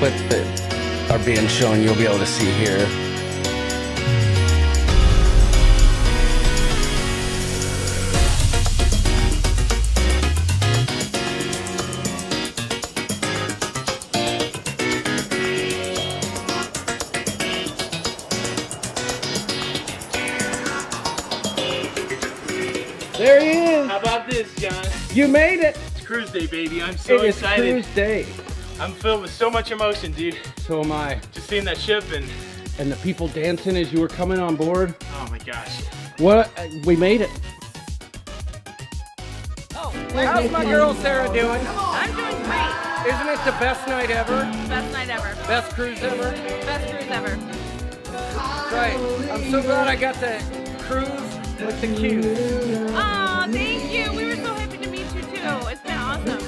clips that are being shown, you'll be able to see here. There he is! How about this, John? You made it! It's cruise day, baby. I'm so excited. It is cruise day. I'm filled with so much emotion, dude. So am I. Just seeing that ship and the people dancing as you were coming on board. oh my gosh. What? We made it. Oh, How's my girl Sarah doing? I'm doing great. Isn't it the best night ever? Best night ever. Best cruise ever? Best cruise ever. That's right. I'm so glad I got to cruise with the Q's. Aw, thank you. We were so happy to meet you too. It's been awesome.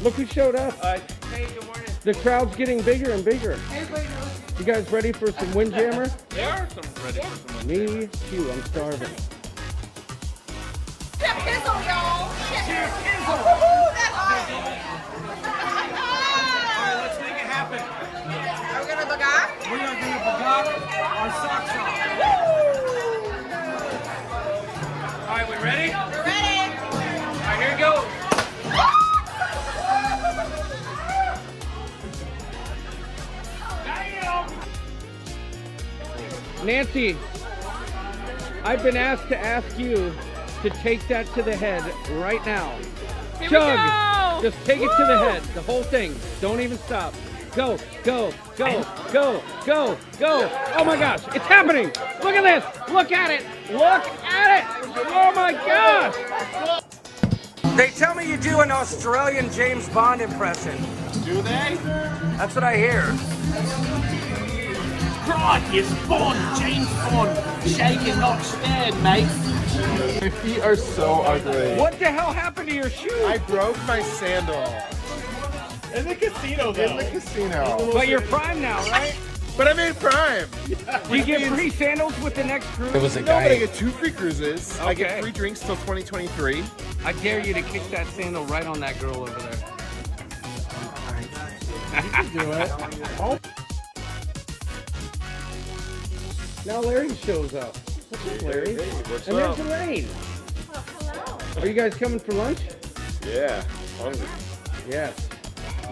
Look who showed up. Hey, good morning. The crowd's getting bigger and bigger. You guys ready for some windjammer? There are some ready for some Me too. I'm starving. Chef Pizzle, y'all. Chef Pizzle. That's awesome. Alright, let's make it happen. Are we gonna Bagaaaaak? We're gonna do a Bagaaaaak on socks off. Alright, we ready? We're ready. Alright, here we go. Nancy, I've been asked to ask you to take that to the head right now. Here Chug! we go. Just take it to the head, the whole thing. Don't even stop. Go, go, go, go, go, go. Oh my gosh, it's happening. Look at this. Look at it. Look at it. Oh my gosh. They tell me you do an Australian James Bond impression. Do they? That's what I hear. Crikey, it's Bond, James Bond, shaking, not scared, mate. My feet are so ugly. What the hell happened to your shoe? I broke my sandal In the casino, though. in the casino. But you're prime now, right? But I'm in Prime. Do you get free sandals with the next cruise? It was a No, but I guy. get 2 free cruises. I Okay. get free drinks till 2023. I dare you to kick that sandal right on that girl over there. Do it. Oh, Now Larry shows up. What's up, Larry? what's And there's Elaine. Are you guys coming for lunch? Yeah, hungry. Yes.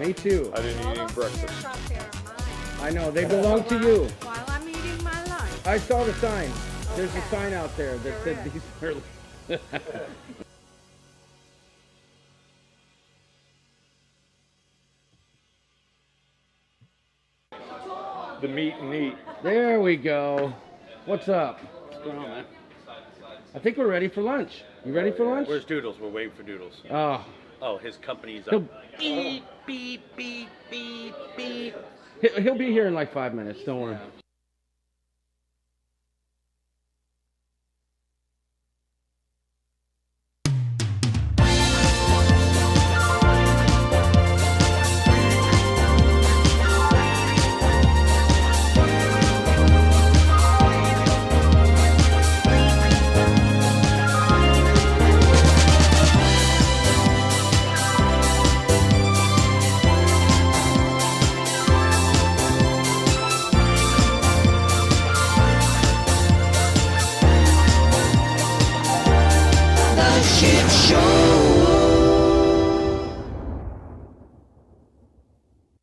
Me too. I didn't eat any breakfast. Shop there are mine. I know. They belong to you. While I'm eating my lunch. I saw the sign. There's a sign out there that said these are... The meat and eat. There we go. What's up? What's going on, man? I think we're ready for lunch. You ready for lunch? Where's Doodles? We're waiting for Doodles. Oh. Oh, his company's He'll, up. Beep, beep, beep, beep, beep. he'll be here in like 5 minutes. Don't worry.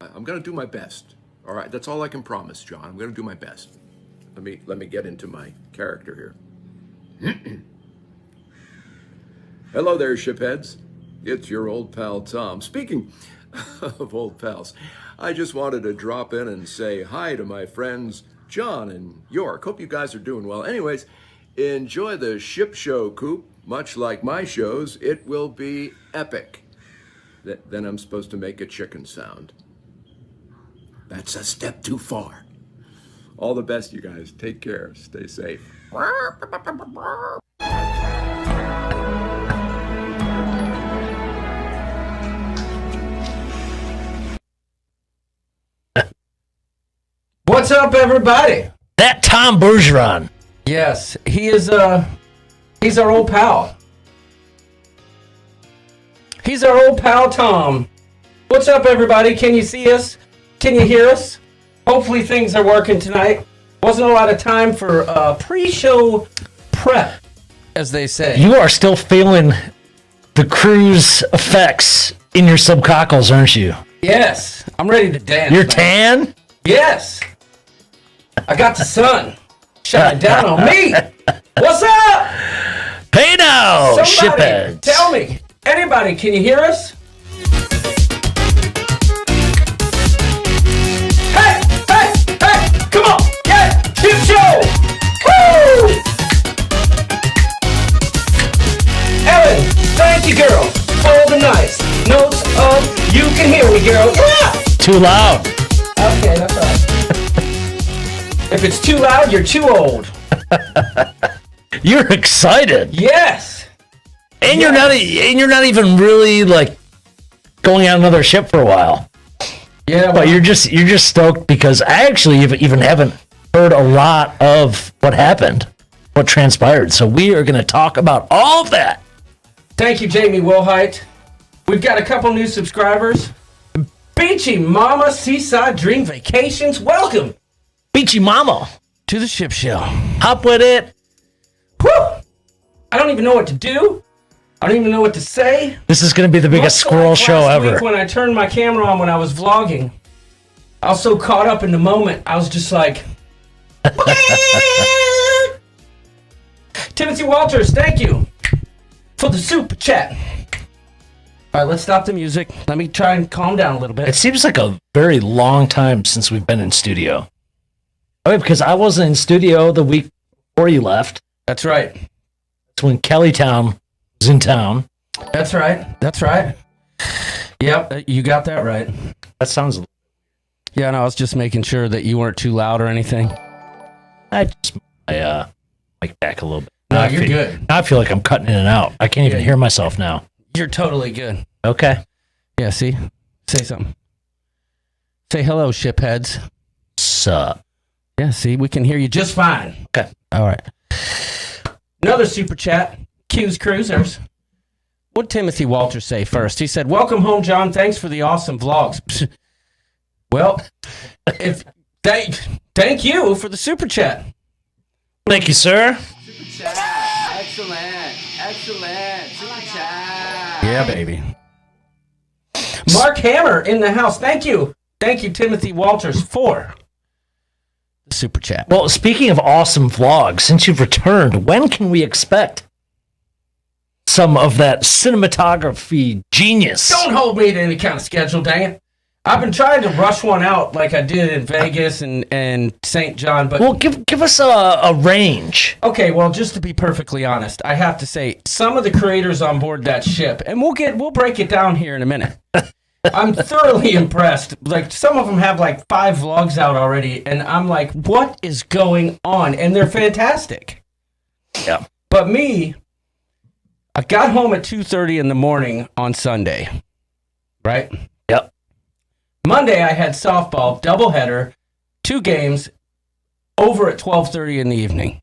I'm gonna do my best. All right, that's all I can promise, John. I'm gonna do my best. Let me get into my character here. Hello there, shipheads. It's your old pal Tom. Speaking of old pals, I just wanted to drop in and say hi to my friends John and York. Hope you guys are doing well. Anyways, enjoy the ship show, Coop. Much like my shows, it will be epic. Then I'm supposed to make a chicken sound. That's a step too far. All the best, you guys. Take care. Stay safe. What's up, everybody? That Tom Bergeron. Yes, he is, he's our old pal. He's our old pal, Tom. What's up, everybody? Can you see us? Can you hear us? Hopefully things are working tonight. Wasn't a lot of time for pre-show prep, as they say. You are still feeling the cruise effects in your subcockles, aren't you? Yes, I'm ready to dance. You're man. tan? Yes. I got the sun shining down on me. What's up? Hey now, Somebody shipheads. tell me. Anybody, can you hear us? Hey, hey, hey, come on, yeah, ship show. Woo! Ellen, thank you, girl, for the nice notes of you can hear me, girl. Yeah! Too loud. Okay, that's all right. If it's too loud, you're too old. You're excited. Yes. And you're not even really like going on another ship for a while. Yeah, But you're just stoked because I actually even haven't heard a lot of what happened, what transpired. So we are going to talk about all of that. Thank you, Jamie Wilhite. We've got a couple new subscribers. Beachy Mama Seaside Dream Vacations. Welcome Beachy Mama. to the ship show. Hop with it. Whew! I don't even know what to do. I don't even know what to say. This is going to be the biggest Much squirrel like show last ever. week when I turned my camera on when I was vlogging, I was so caught up in the moment. I was just like, Timothy Walters, thank you for the super chat. All right, let's stop the music. Let me try and calm down a little bit. It seems like a very long time since we've been in studio. Oh, because I wasn't in studio the week before you left. That's right. It's when Kellytown was in town. That's right. That's right. Yep, you got that right. That sounds. Yeah, no, I was just making sure that you weren't too loud or anything. I just mic back a little bit. No, Now you're good. Now I feel like I'm cutting in and out. I can't even hear myself now. You're totally good. Okay. Yeah, see? Say something. Say hello, shipheads. Sup. Yeah, see, we can hear you just fine. Okay. All right. Another super chat. Q's Cruisers. What'd Timothy Walters say first? He said, "Welcome home, John. Thanks for the awesome vlogs." Well, thank you for the super chat. Thank you, sir. Super chat. Excellent. Super chat. Yeah, baby. Mark Hammer in the house. Thank you. Thank you, Timothy Walters, for the super chat. Well, speaking of awesome vlogs, since you've returned, when can we expect some of that cinematography genius? Don't hold me to any kind of schedule, dang it. I've been trying to rush one out like I did in Vegas and St. John, but... Well, give us a range. Okay, well, just to be perfectly honest, I have to say, some of the creators on board that ship, and we'll break it down here in a minute. I'm thoroughly impressed. Like, some of them have like 5 vlogs out already, and I'm like, what is going on? And they're fantastic. Yeah. But me, I got home at 2:30 in the morning on Sunday, right? Yep. Monday, I had softball, doubleheader, 2 games, over at 12:30 in the evening.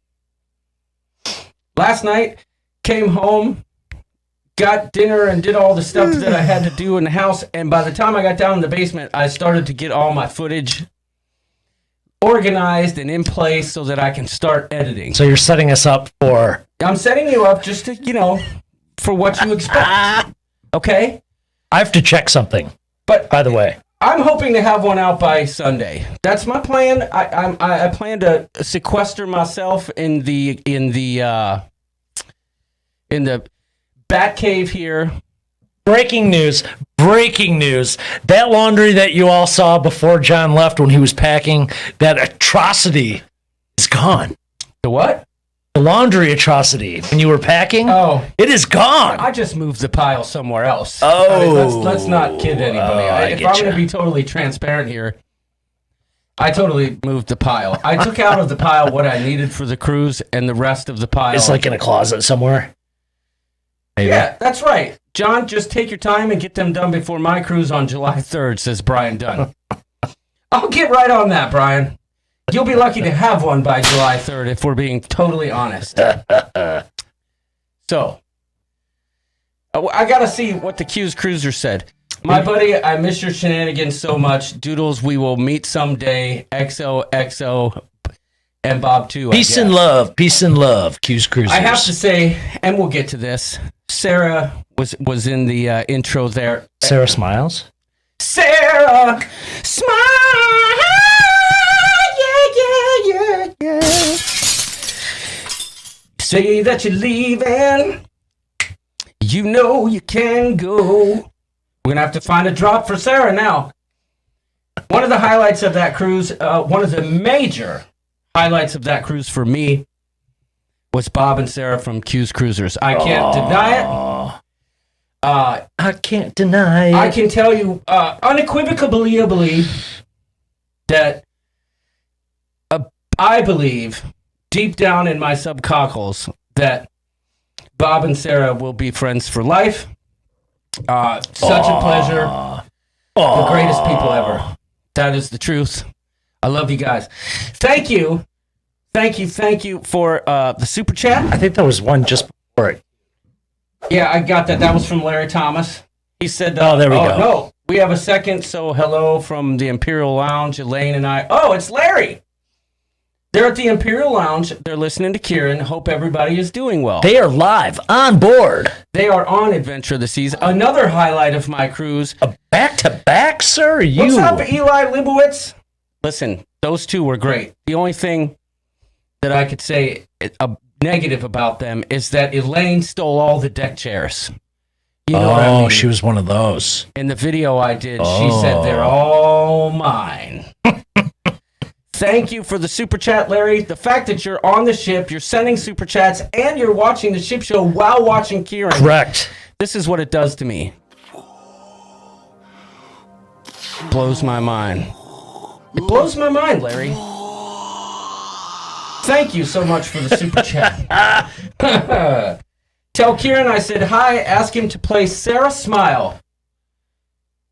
Last night, came home, got dinner, and did all the stuff that I had to do in the house. And by the time I got down in the basement, I started to get all my footage organized and in place so that I can start editing. So you're setting us up for... I'm setting you up just to, for what you expect. Okay? I have to check something, But by the way. I'm hoping to have one out by Sunday. That's my plan. I plan to sequester myself in the bat cave here. Breaking news. That laundry that you all saw before John left when he was packing, that atrocity is gone. The what? The laundry atrocity when you were packing, it is gone. I just moved the pile somewhere else. Oh. Let's not kid anybody. If I'm going to be totally transparent here, I totally moved the pile. I took out of the pile what I needed for the cruise, and the rest of the pile... It's like in a closet somewhere. Maybe. Yeah, that's right. John, just take your time and get them done before my cruise on July 3rd, says Brian Dunn. I'll get right on that, Brian. You'll be lucky to have one by July 3rd, if we're being totally honest. So, I gotta see what the Q's Cruiser said. My buddy, I miss your shenanigans so much. Doodles, we will meet someday. XOXO and Bob too. Peace and love, Q's Cruisers. I have to say, and we'll get to this. Sarah was in the intro there. Sarah Smiles. Sarah, smile, yeah. Say that you're leaving. You know you can go. We're gonna have to find a drop for Sarah now. One of the highlights of that cruise, one of the major highlights of that cruise for me, was Bob and Sarah from Q's Cruisers. I can't deny it. I can't deny it. I can tell you unequivocally that I believe deep down in my subcockles that Bob and Sarah will be friends for life. Such a pleasure. The greatest people ever. That is the truth. I love you guys. Thank you for the super chat. I think that was one just before it. Yeah, I got that. That was from Larry Thomas. He said, oh, there we go. No, we have a second. So hello from the Imperial Lounge, Elaine and I. Oh, it's Larry. They're at the Imperial Lounge. They're listening to Kieran. Hope everybody is doing well. They are live on board. They are on Adventure of the Seas. Another highlight of my cruise. A back-to-back, sir? What's up, Eli Libowitz? Listen, those two were great. The only thing that I could say a negative about them is that Elaine stole all the deck chairs. You know what I mean? She was one of those. In the video I did, she said they're all mine. Thank you for the super chat, Larry. The fact that you're on the ship, you're sending super chats, and you're watching the ship show while watching Kieran. Correct. This is what it does to me. Blows my mind. It blows my mind, Larry. Thank you so much for the super chat. Tell Kieran I said hi. Ask him to play Sarah Smile.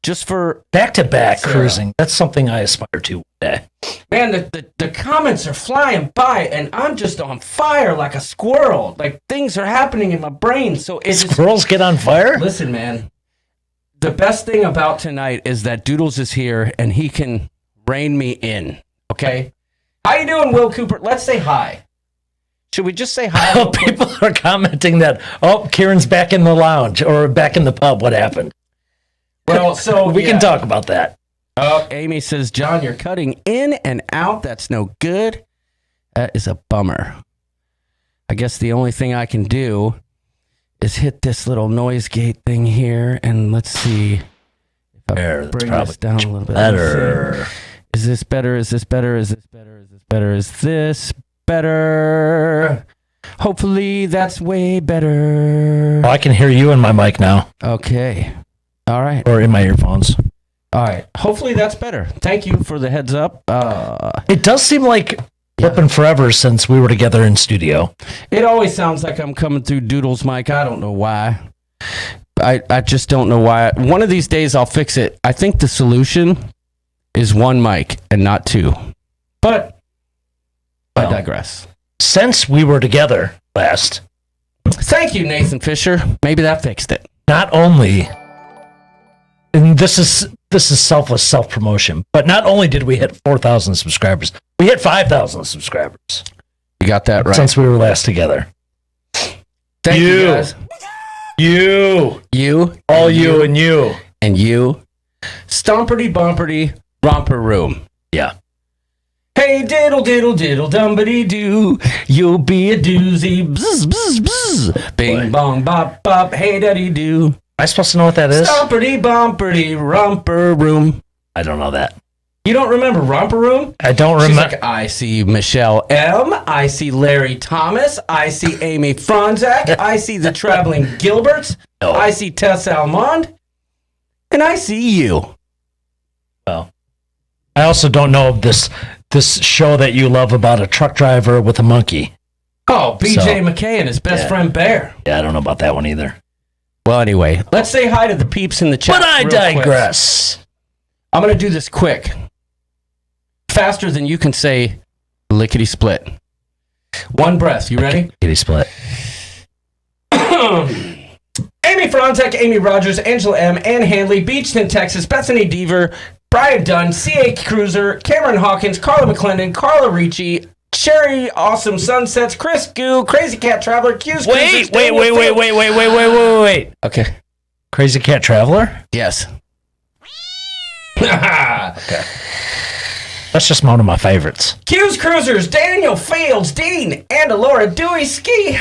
Just for back-to-back cruising. That's something I aspire to one day. Man, the comments are flying by, and I'm just on fire like a squirrel. Like, things are happening in my brain. So Squirrels get on fire? Listen, man. The best thing about tonight is that Doodles is here, and he can rein me in. Okay? How you doing, Will Cooper? Let's say hi. Should we just say hi? Oh, people are commenting that, Kieran's back in the lounge or back in the pub. What happened? Well, so we can talk about that. Oh, Amy says, John, you're cutting in and out. That's no good. That is a bummer. I guess the only thing I can do is hit this little noise gate thing here, and let's see if I bring this down a little bit. Better. Is this better? Is this better? Is this better? Is this better? Is this better? Hopefully that's way better. Oh, I can hear you in my mic now. Okay. All right. Or in my earphones. All right. Hopefully that's better. Thank you for the heads up. It does seem like it's been forever since we were together in studio. It always sounds like I'm coming through Doodle's mic. I don't know why. I just don't know why. One of these days I'll fix it. I think the solution is one mic and not two. But I digress. Since we were together last. Thank you, Nathan Fisher. Maybe that fixed it. Not only... And this is selfless self-promotion. But not only did we hit 4,000 subscribers, we hit 5,000 subscribers. You got that right. Since we were last together. Thank you guys. You. All you and you. And you. Stomperty bumperty romper room. Yeah. Hey diddle diddle diddle dumbity doo. You'll be a doozy. Bzz bzz bzz. Bing bong bop bop. Hey daddy doo. Am I supposed to know what that is? Stomperty bumperty romper room. I don't know that. You don't remember romper room? I don't remember. She's like, I see Michelle M. I see Larry Thomas. I see Amy Franzak. I see the Traveling Gilberts. No. I see Tess Almond. And I see you. Well, I also don't know of this show that you love about a truck driver with a monkey. Oh, BJ McKay and his best friend Bear. Yeah, I don't know about that one either. Well, anyway, let's say hi to the peeps in the chat. But I digress. Quick. I'm going to do this quick. Faster than you can say lickety split. One breath. You ready? Lickety split. And Amy Frontek, Amy Rogers, Angela M., Ann Handley, Beachton, Texas, Bethany Deaver, Brian Dunn, C.A. Cruiser, Cameron Hawkins, Carla McClendon, Carla Ricci, Cherry Awesome Sunsets, Chris Goo, Crazy Cat Traveler, Q's Cruisers, Wait. Okay. Crazy Cat Traveler? Yes. Okay. That's just one of my favorites. Q's Cruisers, Daniel Fields, Dean, and Laura Dewey Ski.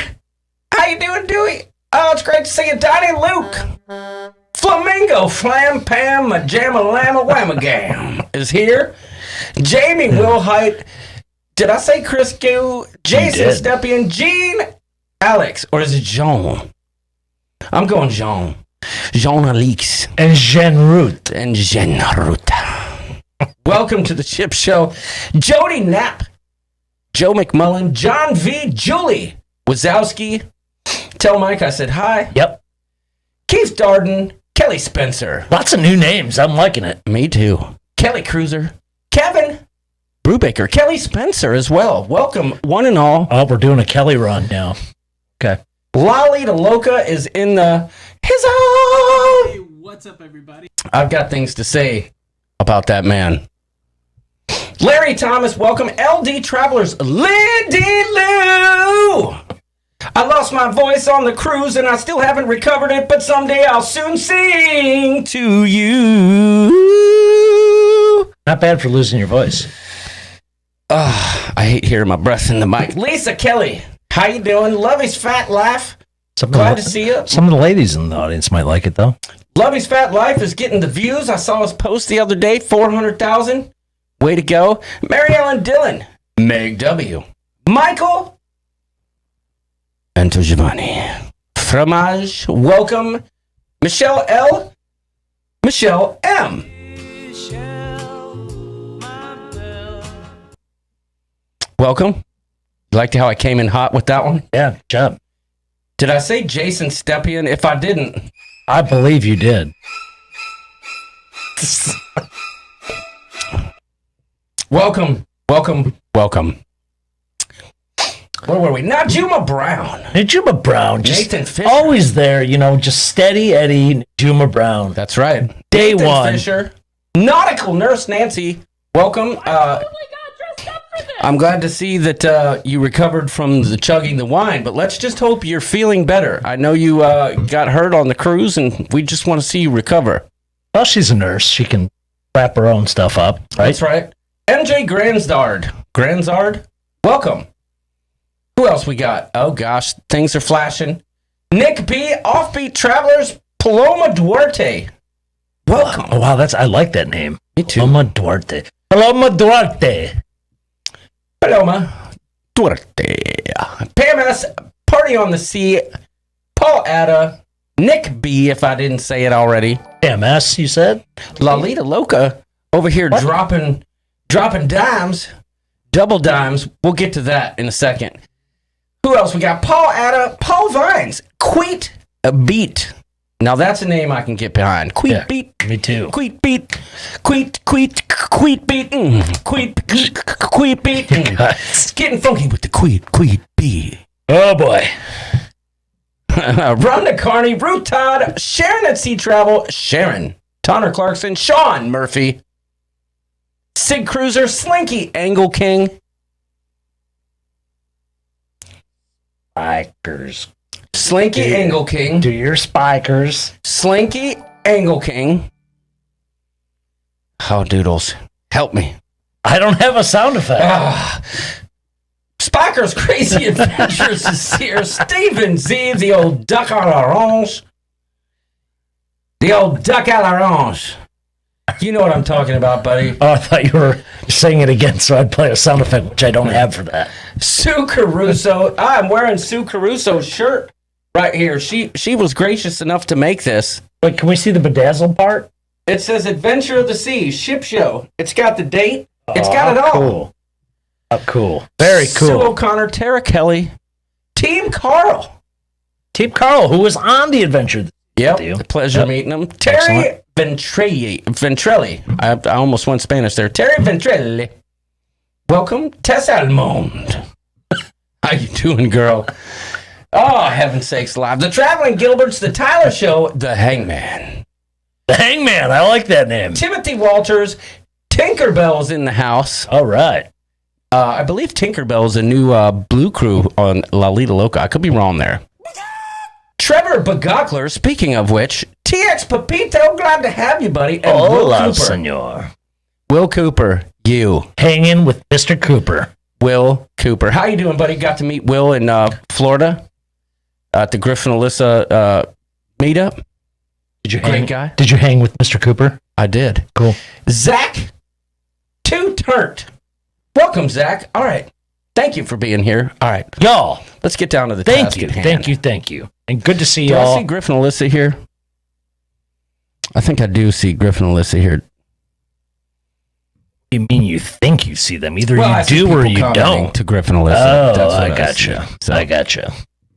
How you doing, Dewey? Oh, it's great to see you, Donnie Luke. Flamingo Flam Pam Majama Lama Whamagam is here. Jamie Wilhite. Did I say Chris Goo? Jason Stepien, Gene, Alex, or is it Jean? I'm going Jean. Jean Alix. And Jean Root. And Jean Root. Welcome to the Chip Show. Jody Knapp, Joe McMullen, John V, Julie Wazowski. Tell Mike I said hi. Yep. Keith Darden, Kelly Spencer. Lots of new names. I'm liking it. Me too. Kelly Cruiser, Kevin Brubaker, Kelly Spencer as well. Welcome, one and all. Oh, we're doing a Kelly run now. Okay. Lolita Loca is in the his own. Hey, what's up, everybody? I've got things to say about that man. Larry Thomas, welcome. LD Travelers, Lindy Lou. I lost my voice on the cruise and I still haven't recovered it, but someday I'll soon sing to you. Not bad for losing your voice. I hate hearing my breath in the mic. Lisa Kelly, how you doing? Lovey's Fat Laugh. Glad to see you. Some of the ladies in the audience might like it, though. Lovey's Fat Life is getting the views. I saw his post the other day, 400,000. Way to go. Mary Ellen Dillon, Meg W, Michael, and to Giovanni. Fromage, welcome. Michelle L, Michelle M. Welcome. You liked how I came in hot with that one? Yeah, good job. Did I say Jason Stepien? If I didn't, I believe you did. Welcome. Where were we? Najuma Brown. Najuma Brown. Just Nathan Fisher. always there, just steady Eddie Najuma Brown. That's right. Day Nathan one. Fisher. Nautical Nurse Nancy. Welcome. I'm glad to see that you recovered from the chugging the wine, but let's just hope you're feeling better. I know you got hurt on the cruise, and we just want to see you recover. Well, she's a nurse. She can wrap her own stuff up, right? That's right. MJ Granzard, welcome. Who else we got? Oh, gosh, things are flashing. Nick B, Offbeat Travelers, Paloma Duarte. Welcome. Oh, wow, I like that name. Me too. Paloma Duarte. Paloma Duarte. Paloma Duarte. Pam S, Party on the Sea, Paul Atta, Nick B, if I didn't say it already. MS, you said? Lolita Loca over here dropping dimes, double dimes. We'll get to that in a second. Who else we got? Paul Atta, Paul Vines, Queet Beat. Now that's a name I can get behind. Queet Beat. Me too. Queet Beat. Queet Beat. Queet Beat. It's getting funky with the Queet Beat. Oh boy. Rhonda Carney, Ruth Todd, Sharon at Sea Travel, Sharon, Tonner Clarkson, Sean Murphy, Sig Cruiser, Slinky Angle King, Spikers. Slinky Angle King, Do your spikers. Slinky Angle King. Oh, Doodles, help me. I don't have a sound effect. Spiker's Crazy Adventures is here. Stephen Z, the old duck à l'orange. The old duck à l'orange. You know what I'm talking about, buddy. Oh, I thought you were saying it again, so I'd play a sound effect, which I don't have for that. Sue Caruso. I'm wearing Sue Caruso's shirt right here. She was gracious enough to make this. Wait, can we see the bedazzled part? It says Adventure of the Sea, ship show. It's got the date. It's got it all. Cool. Oh, cool. Very cool. Sue O'Connor, Tara Kelly, Team Carl. Team Carl, who was on the adventure. Yep, the pleasure meeting them. Terry Ventrelli. I almost went Spanish there. Terry Ventrelli. Welcome, Tess Almond. How you doing, girl? Oh, heaven's sakes, live. The Traveling Gilberts, the Tyler Show, the Hangman. The Hangman. I like that name. Timothy Walters, Tinkerbell's in the house. All right. I believe Tinkerbell's a new Blue Crew on La Lita Loca. I could be wrong there. Trevor Bagaakler, speaking of which, TX Pepito, glad to have you, buddy. And Will Hola, Cooper. senor. Will Cooper, you. Hanging with Mr. Cooper. Will Cooper. How you doing, buddy? Got to meet Will in Florida at the Griffin Alyssa meetup. Did you Great guy. Did you hang with Mr. Cooper? I did. Cool. Zach Two Turnt. Welcome, Zach. All right. Thank you for being here. All right. Y'all. Let's get down to the Thank task you. at hand. Thank you. And good to see Do I y'all. see Griffin Alyssa here? I think I do see Griffin Alyssa here. You mean you think you see them? Either I you see do or people you commenting don't. To Griffin Alyssa. Oh, That's what I gotcha. see. So, I gotcha.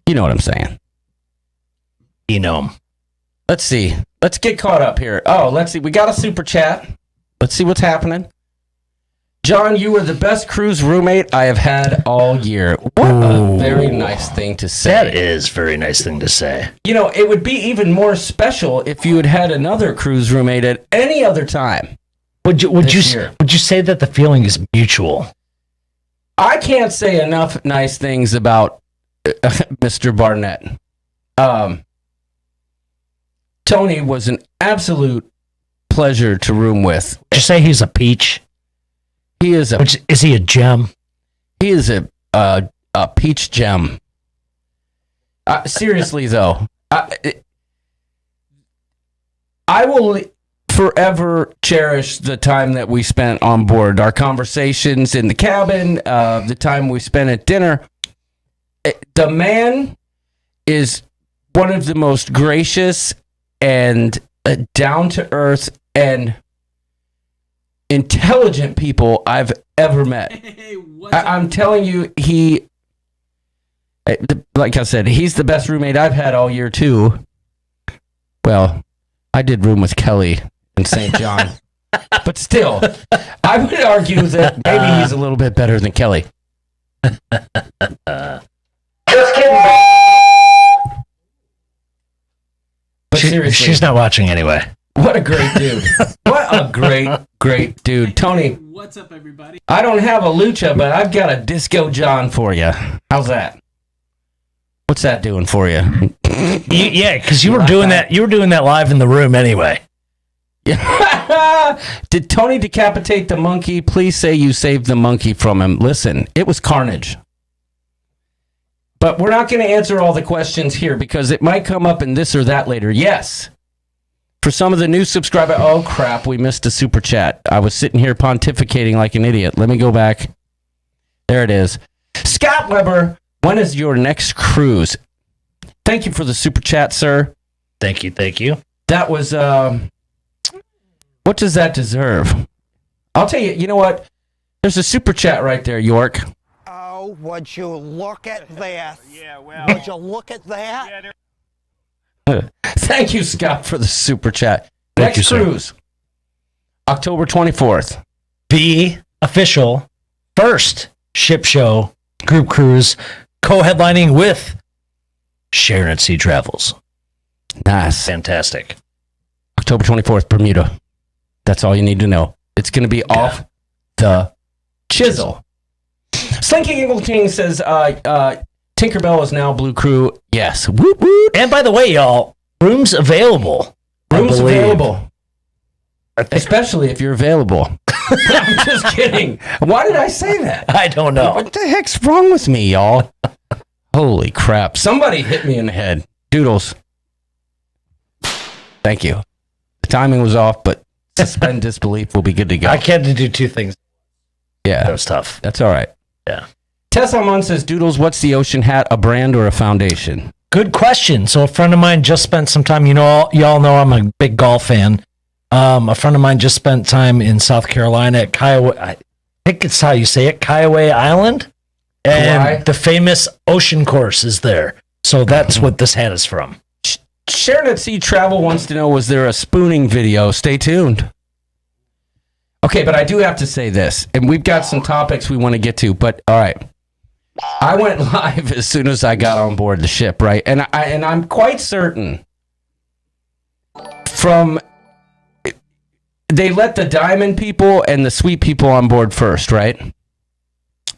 you know what I'm saying. You know 'em. Let's see. Let's get caught up here. Oh, let's see. We got a super chat. Let's see what's happening. John, you were the best cruise roommate I have had all year. What a very nice thing to say. That is a very nice thing to say. You know, it would be even more special if you had had another cruise roommate at any other time. Would you say that the feeling is mutual? I can't say enough nice things about Mr. Barnett. Tony was an absolute pleasure to room with. Would you say he's a peach? He is a Is he a gem? he is a peach gem. Seriously though, I will forever cherish the time that we spent on board. Our conversations in the cabin, the time we spent at dinner. The man is one of the most gracious and down to earth and intelligent people I've ever met. I'm telling you, like I said, he's the best roommate I've had all year too. Well, I did room with Kelly in St. John, but still, I would argue that maybe he's a little bit better than Kelly. Just kidding. But seriously, She's not watching anyway. what a great dude. What a great dude. Tony, What's up, everybody? I don't have a lucha, but I've got a Disco John for you. How's that? What's that doing for you? Yeah, because you were doing that. You were doing that live in the room anyway. Did Tony decapitate the monkey? Please say you saved the monkey from him. Listen, it was carnage. But we're not going to answer all the questions here because it might come up in this or that later. Yes. For some of the new subscribers, oh crap, we missed a super chat. I was sitting here pontificating like an idiot. Let me go back. There it is. Scott Weber, when is your next cruise? Thank you for the super chat, sir. Thank you. That was, what does that deserve? I'll tell you, you know what? There's a super chat right there, York. Oh, would you look at this? Yeah, well. Would you look at that? Thank you, Scott, for the super chat. Thank Next you, sir. cruise, October 24th. The official first ship show group cruise co-headlining with Sharon at Sea Travels. Nice. Fantastic. October 24th, Bermuda. That's all you need to know. It's going to be off the chisel. Slinky Eagle King says, Tinkerbell is now Blue Crew. Yes. Woot woot. And by the way, y'all, rooms available. I Rooms believe. available. Especially if you're available. I'm just kidding. Why did I say that? I don't know. What the heck's wrong with me, y'all? Holy crap. Somebody hit me in the head. Doodles. Thank you. The timing was off, but suspend disbelief will be good to go. I had to do two things. That Yeah, was tough. that's all right. Yeah. Tess Almond says, Doodles, what's the ocean hat, a brand or a foundation? Good question. So a friend of mine just spent some time, y'all know I'm a big golf fan. A friend of mine just spent time in South Carolina at Kiowa. I think it's how you say it, Kiowa Island. And Kauai? the famous ocean course is there. So that's what this hat is from. Sharon at Sea Travel wants to know, was there a spooning video? Stay tuned. Okay, but I do have to say this, and we've got some topics we want to get to, but all right. I went live as soon as I got on board the ship, right? And I'm quite certain they let the diamond people and the sweet people on board first, right?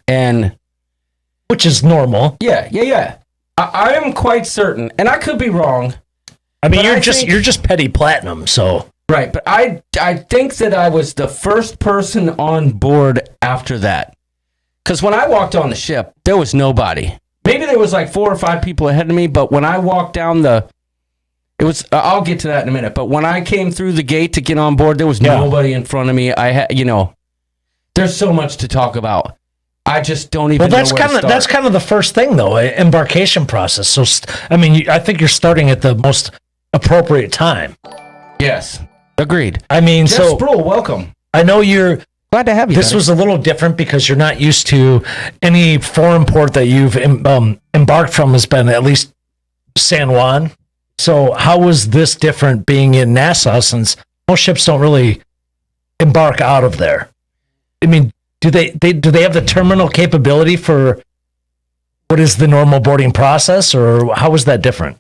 And which is normal. Yeah. I am quite certain, and I could be wrong. I mean, you're just petty platinum, so right. But I think that I was the first person on board after that, because when I walked on the ship, there was nobody. Maybe there was like 4 or 5 people ahead of me, but when I walked down it was. I'll get to that in a minute. But when I came through the gate to get on board, there was nobody in front of me. I had, there's so much to talk about. I just don't even. Well, that's kind of the first thing, though, embarkation process. So, I mean, I think you're starting at the most appropriate time. Yes, agreed. I mean, Jeff Sproul, welcome. I know you're glad to have you. This was a little different because you're not used to any foreign port that you've embarked from has been at least San Juan. So, how was this different being in Nassau, since most ships don't really embark out of there? I mean, do they have the terminal capability for what is the normal boarding process, or how is that different?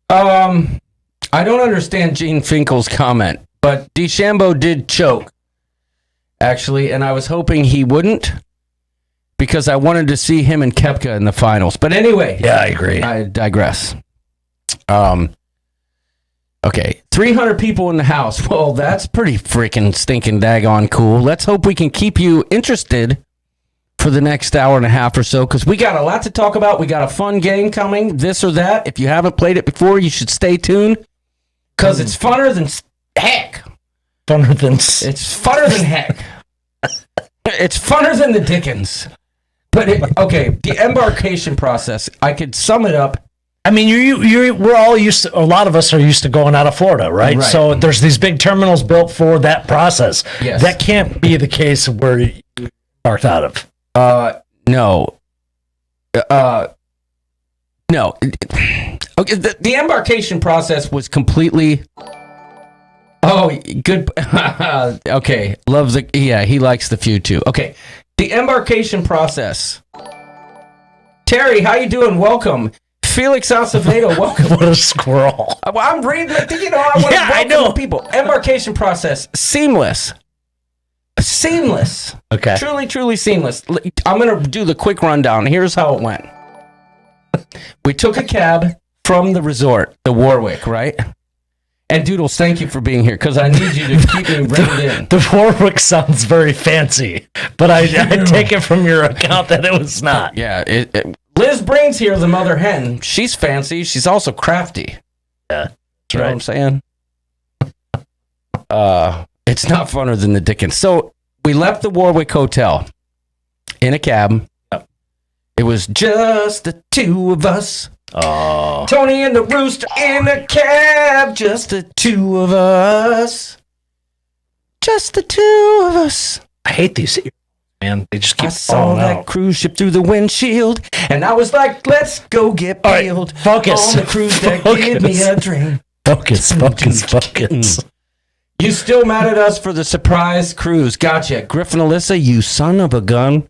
I don't understand Gene Finkel's comment, but DeChambeau did choke, actually, and I was hoping he wouldn't, because I wanted to see him and Koepka in the finals. But anyway, yeah, I agree. I digress. Okay, 300 people in the house. Well, that's pretty freaking stinking daggone cool. Let's hope we can keep you interested for the next hour and a half or so, because we got a lot to talk about. We got a fun game coming, this or that. If you haven't played it before, you should stay tuned, because it's funner than heck. It's funner than heck. It's funner than the Dickens. But the embarkation process, I could sum it up. I mean, we're all used to, a lot of us are used to going out of Florida, right? So there's these big terminals built for that process. Yes. That can't be the case where you embarked out of. No. No. Okay, the embarkation process was completely... Oh, good. Okay, he likes the feud too. Okay, the embarkation process. Terry, how you doing? Welcome. Felix Acevedo, welcome. What a squirrel. I'm reading it, I want to welcome the people. Embarkation process, seamless. Okay. Truly seamless. I'm going to do the quick rundown. Here's how it went. We took a cab from the resort, the Warwick, right? And Doodles, thank you for being here, because I need you to keep me reined in. The Warwick sounds very fancy, but I take it from your account that it was not. Yeah, Liz Brings here, the mother hen. She's fancy. She's also crafty. Yeah, you know what I'm saying? It's not funner than the Dickens. So we left the Warwick Hotel in a cab. It was just the two of us. Oh. Tony and the Rooster in a cab. Just the two of us. Just the two of us. I hate these, man. They just keep I saw that cruise ship through the windshield, and I was like, let's go get peeled. Right, focus. On the cruise deck, give me a drink. Focus. You still mad at us for the surprise cruise? Gotcha. Griffin Alyssa, you son of a gun.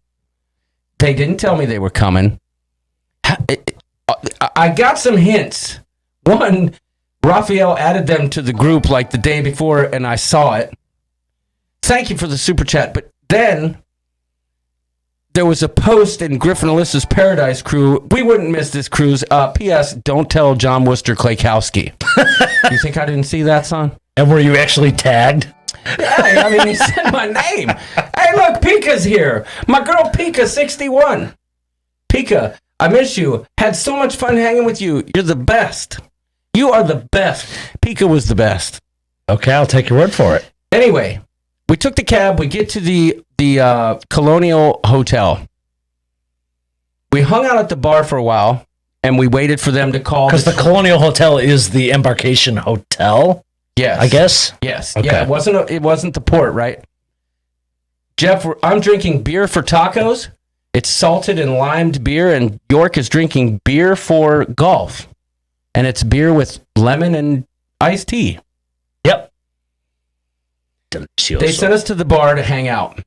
They didn't tell me they were coming. I got some hints. One, Raphael added them to the group like the day before, and I saw it. Thank you for the super chat. But then there was a post in Griffin Alyssa's Paradise Crew. We wouldn't miss this cruise. P.S. Don't tell John Worcester Klaykowski. You think I didn't see that, son? And were you actually tagged? Yeah, I mean, he said my name. Hey, look, Pika's here. My girl Pika, 61. Pika, I miss you. Had so much fun hanging with you. You're the best. You are the best. Pika was the best. Okay, I'll take your word for it. Anyway, we took the cab. We get to the Colonial Hotel. We hung out at the bar for a while, and we waited for them to call. Because the Colonial Hotel is the Embarkation Hotel? Yes. I guess? Yes. Okay. Yeah, it wasn't the port, right? Jeff, I'm drinking beer for tacos. It's salted and limed beer, and York is drinking beer for golf. And it's beer with lemon and iced tea. Yep. Delicioso. They sent us to the bar to hang out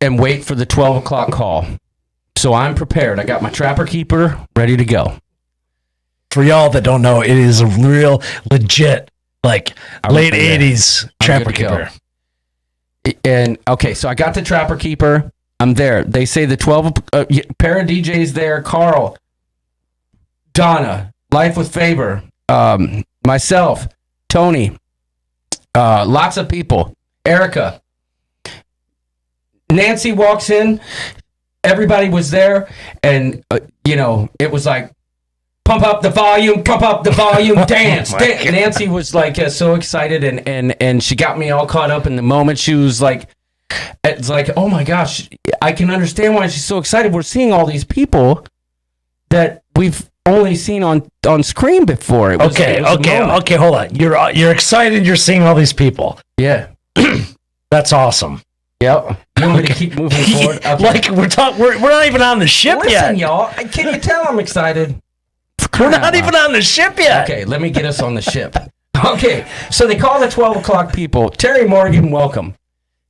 and wait for the 12 o'clock call. So I'm prepared. I got my Trapper Keeper ready to go. For y'all that don't know, it is a real legit, like late yeah. 80s Trapper good to go. Keeper. And okay, so I got the Trapper Keeper. I'm there. They say the 12 pair of DJs there. Carl, Donna, Life with Favor, myself, Tony, lots of people. Erica. Nancy walks in. Everybody was there, and it was like, pump up the volume, dance, dance. Nancy was like so excited, and she got me all caught up in the moment. She was like, it's like, oh my gosh, I can understand why she's so excited. We're seeing all these people that we've only seen on screen before. It was a moment. Okay, hold on. You're excited. You're seeing all these people. Yeah, that's awesome. Yep. You want me to keep moving forward? Okay. Like we're not even on the ship yet. Listen, y'all, can you tell I'm excited? We're not even on the ship yet. Okay, let me get us on the ship. Okay, so they call the 12 o'clock people. Terry Morgan, welcome.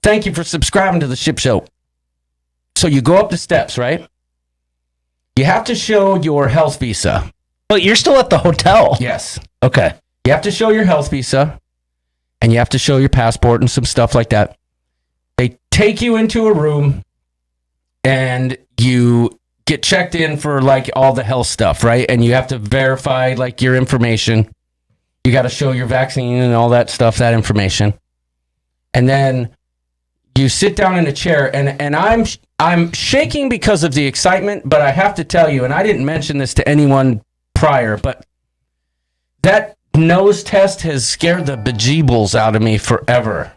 Thank you for subscribing to the ship show. So you go up the steps, right? You have to show your health visa. But you're still at the hotel. Yes. Okay. You have to show your health visa, and you have to show your passport and some stuff like that. They take you into a room, and you get checked in for like all the health stuff, right? And you have to verify like your information. You got to show your vaccine and all that stuff, that information. And then you sit down in a chair, and I'm shaking because of the excitement, but I have to tell you, and I didn't mention this to anyone prior, but that nose test has scared the bejeebles out of me forever.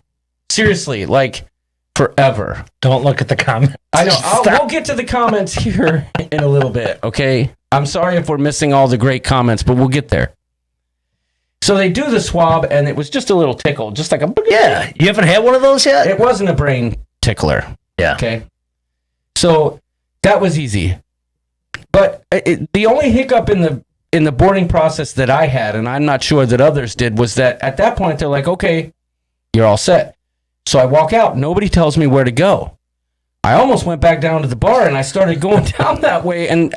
Seriously, like forever. Don't look at the comments. I know. We'll get to the comments here in a little bit, okay? I'm sorry if we're missing all the great comments, but we'll get there. So they do the swab, and it was just a little tickle, just like a... Yeah, you haven't had one of those yet? It wasn't a brain tickler. Yeah. Okay? So that was easy. But the only hiccup in the boarding process that I had, and I'm not sure that others did, was that at that point, they're like, okay, you're all set. So I walk out. Nobody tells me where to go. I almost went back down to the bar, and I started going down that way, and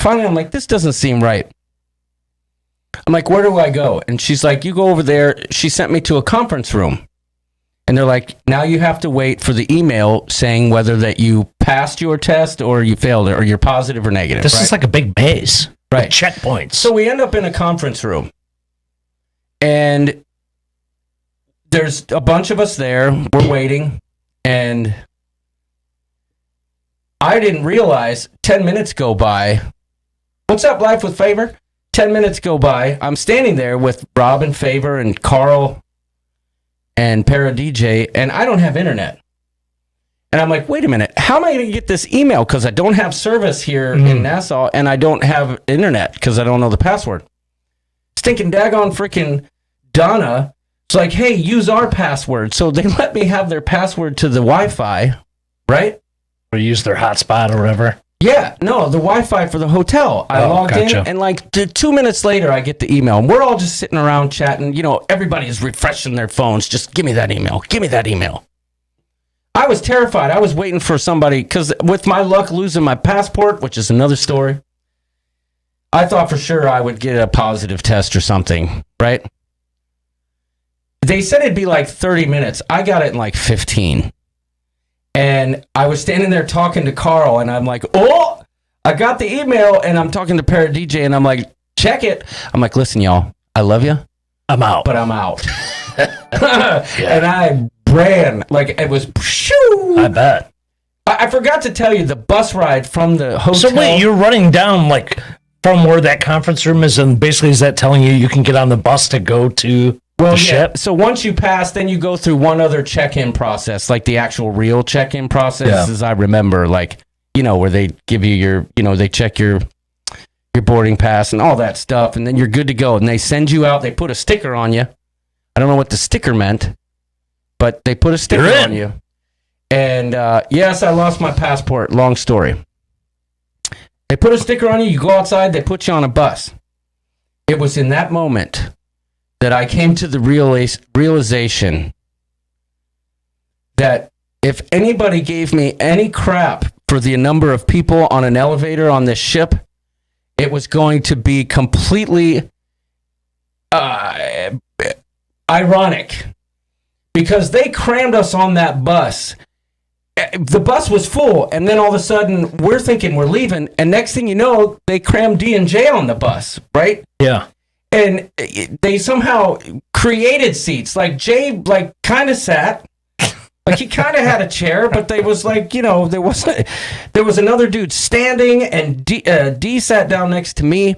finally I'm like, this doesn't seem right. I'm like, where do I go? And she's like, you go over there. She sent me to a conference room. And they're like, now you have to wait for the email saying whether that you passed your test or you failed it, or you're positive or negative. This is like a big maze. Right. Checkpoints. So we end up in a conference room. And there's a bunch of us there. We're waiting. And I didn't realize 10 minutes go by. What's up, Life with Favor? 10 minutes go by. I'm standing there with Rob and Favor and Carl and Para DJ, and I don't have internet. And I'm like, wait a minute, how am I going to get this email? Because I don't have service here in Nassau, and I don't have internet because I don't know the password. Stinking daggone freaking Donna. It's like, hey, use our password. So they let me have their password to the Wi-Fi, right? Or use their hotspot or whatever. Yeah, no, the Wi-Fi for the hotel. I logged in, and like 2 minutes later, I get the email. And we're all just sitting around chatting. You know, everybody is refreshing their phones. Just give me that email. Give me that email. I was terrified. I was waiting for somebody, because with my luck losing my passport, which is another story, I thought for sure I would get a positive test or something, right? They said it'd be like 30 minutes. I got it in like 15. And I was standing there talking to Carl, and I'm like, oh, I got the email, and I'm talking to Para DJ, and I'm like, check it. I'm like, listen, y'all, I love you. I'm out. But I'm out. And I ran like it was, shoo. I bet. I forgot to tell you the bus ride from the hotel. So wait, you're running down like from where that conference room is, and basically is that telling you can get on the bus to go to the ship? So once you pass, then you go through one other check-in process, like the actual real check-in process, as I remember, like, you know, where they give you your, you know, they check your boarding pass and all that stuff, and then you're good to go. And they send you out, they put a sticker on you. I don't know what the sticker meant, but they put a sticker on you. And yes, I lost my passport. Long story. They put a sticker on you, you go outside, they put you on a bus. It was in that moment that I came to the realization that if anybody gave me any crap for the number of people on an elevator on this ship, it was going to be completely ironic because they crammed us on that bus. The bus was full, and then all of a sudden we're thinking we're leaving, and next thing you know, they crammed D and J on the bus, right? Yeah. And they somehow created seats. Like Jay, like kind of sat, like he kind of had a chair, but there was like, you know, there was another dude standing, and D sat down next to me,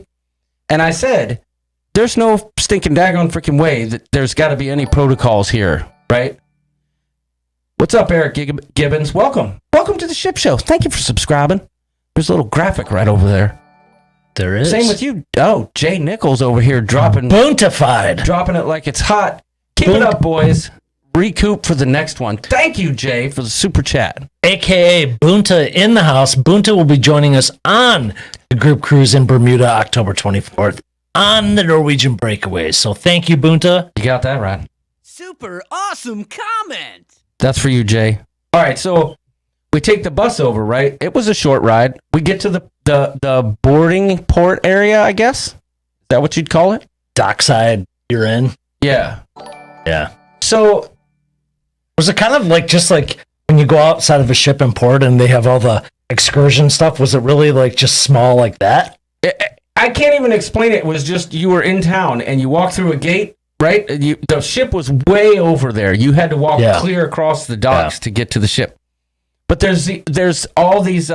and I said, "There's no stinking daggone freaking way that there's got to be any protocols here, right?" What's up, Eric Gibbons? Welcome to the Ship Show. Thank you for subscribing. There's a little graphic right over there. There is. Same with you. Oh, Jay Nichols over here dropping it like it's hot. Keep it up, boys. Recoup for the next one. Thank you, Jay, for the super chat. AKA Bunta in the house. Bunta will be joining us on the group cruise in Bermuda, October 24th, on the Norwegian Breakaways. So thank you, Bunta. You got that right. Super awesome comment. That's for you, Jay. All right, so we take the bus over, right? It was a short ride. We get to the boarding port area, I guess. Is that what you'd call it? Dockside, you're in. Yeah. Yeah. So was it kind of like just like when you go outside of a ship in port and they have all the excursion stuff? Was it really like just small like that? I can't even explain it. It was just you were in town and you walk through a gate, right? The ship was way over there. You had to walk clear across the docks to get to the ship. But there's all these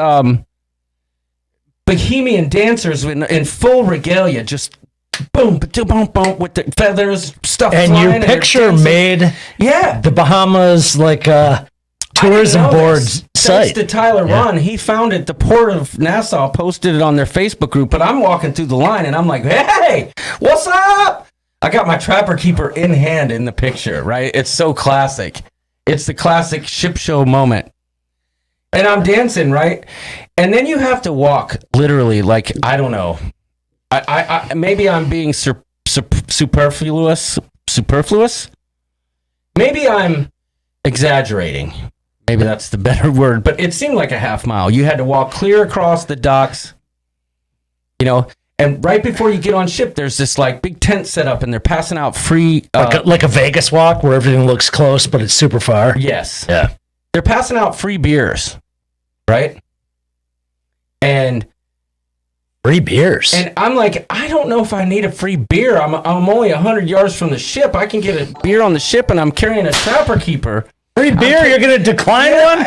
bohemian dancers in full regalia, just boom, boom, boom, with the feathers, stuff and flying. Your picture made the Bahamas like tourism board site. Thanks to Tyler Ron, he found it. The Port of Nassau posted it on their Facebook group, but I'm walking through the line and I'm like, hey, what's up? I got my Trapper Keeper in hand in the picture, right? It's so classic. It's the classic ship show moment. And I'm dancing, right? And then you have to walk literally like, I don't know. I maybe I'm being superfluous. Maybe I'm exaggerating. Maybe that's the better word. But it seemed like a half mile. You had to walk clear across the docks, you know. And right before you get on ship, there's this like big tent set up, and they're passing out free, like a Vegas walk where everything looks close, but it's super far. Yes. Yeah. They're passing out free beers, right? And free beers. And I'm like, I don't know if I need a free beer. I'm only 100 yards from the ship. I can get a beer on the ship, and I'm carrying a Trapper Keeper. Free beer? You're going to decline one?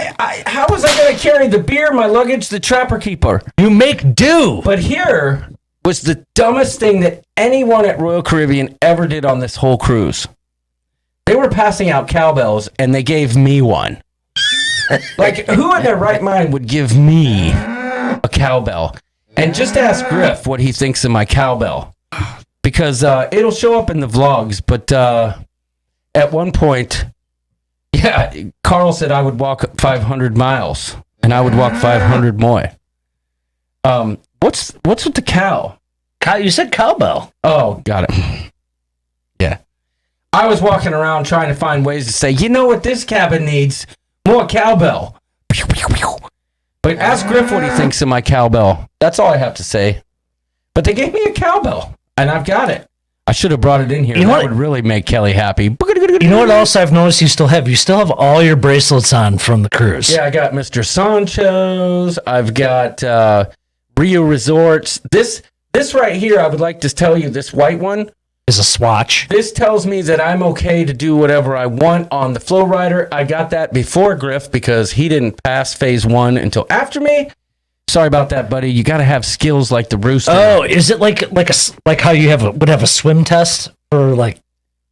How was I going to carry the beer, my luggage, the Trapper Keeper? You make do. But here was the dumbest thing that anyone at Royal Caribbean ever did on this whole cruise. They were passing out cowbells, and they gave me one. Like, who in their right mind would give me a cowbell? And just ask Griff what he thinks of my cowbell. Because it'll show up in the vlogs, but at one point, Carl said I would walk 500 miles, and I would walk 500 more. What's with the cow? You said cowbell. Oh, got it. Yeah. I was walking around trying to find ways to say, you know what this cabin needs? More cowbell. But ask Griff what he thinks of my cowbell. That's all I have to say. But they gave me a cowbell, and I've got it. I should have brought it in here. That would really make Kelly happy. You know what else I've noticed you still have? You still have all your bracelets on from the cruise. Yeah, I got Mr. Sancho's. I've got Rio Resorts. This right here, I would like to tell you, this white one is a swatch. This tells me that I'm okay to do whatever I want on the Flow Rider. I got that before Griff because he didn't pass phase 1 until after me. Sorry about that, buddy. You got to have skills like the Rooster. Oh, is it like how you would have a swim test for like,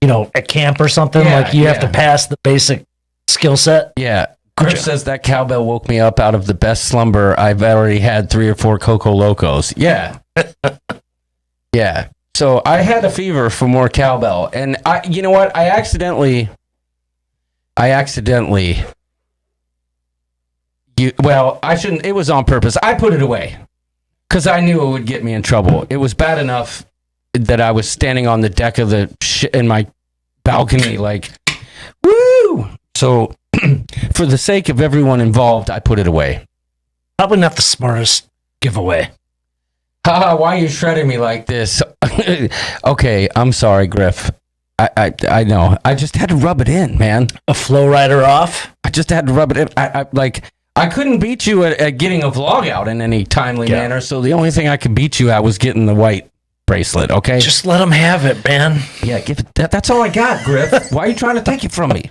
you know, at camp or something? Yeah, like you have to pass the basic skill set? Yeah. Griff says that cowbell woke me up out of the best slumber. I've already had 3 or 4 Coco Locos. Yeah. Yeah. So I had a fever for more cowbell. And you know what? I accidentally, I shouldn't, it was on purpose. I put it away because I knew it would get me in trouble. It was bad enough that I was standing on the deck of in my balcony like, woo! So for the sake of everyone involved, I put it away. Probably not the smartest giveaway. Haha, why are you shredding me like this? Okay, I'm sorry, Griff. I know. I just had to rub it in, man. A flow rider off? I just had to rub it in. I couldn't beat you at getting a vlog out in any timely manner, so the only thing I could beat you at was getting the white bracelet, okay? Just let him have it, man. Yeah, give it. That's all I got, Griff. Why are you trying to take it from me?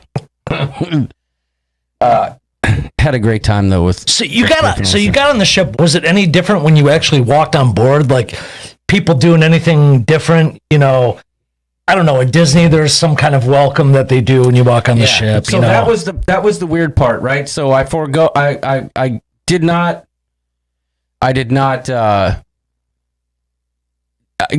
Had a great time though with. So you got on the ship. Was it any different when you actually walked on board? Like people doing anything different? You know, I don't know. At Disney, there's some kind of welcome that they do when you walk on the ship. So that was the weird part, right? So I did not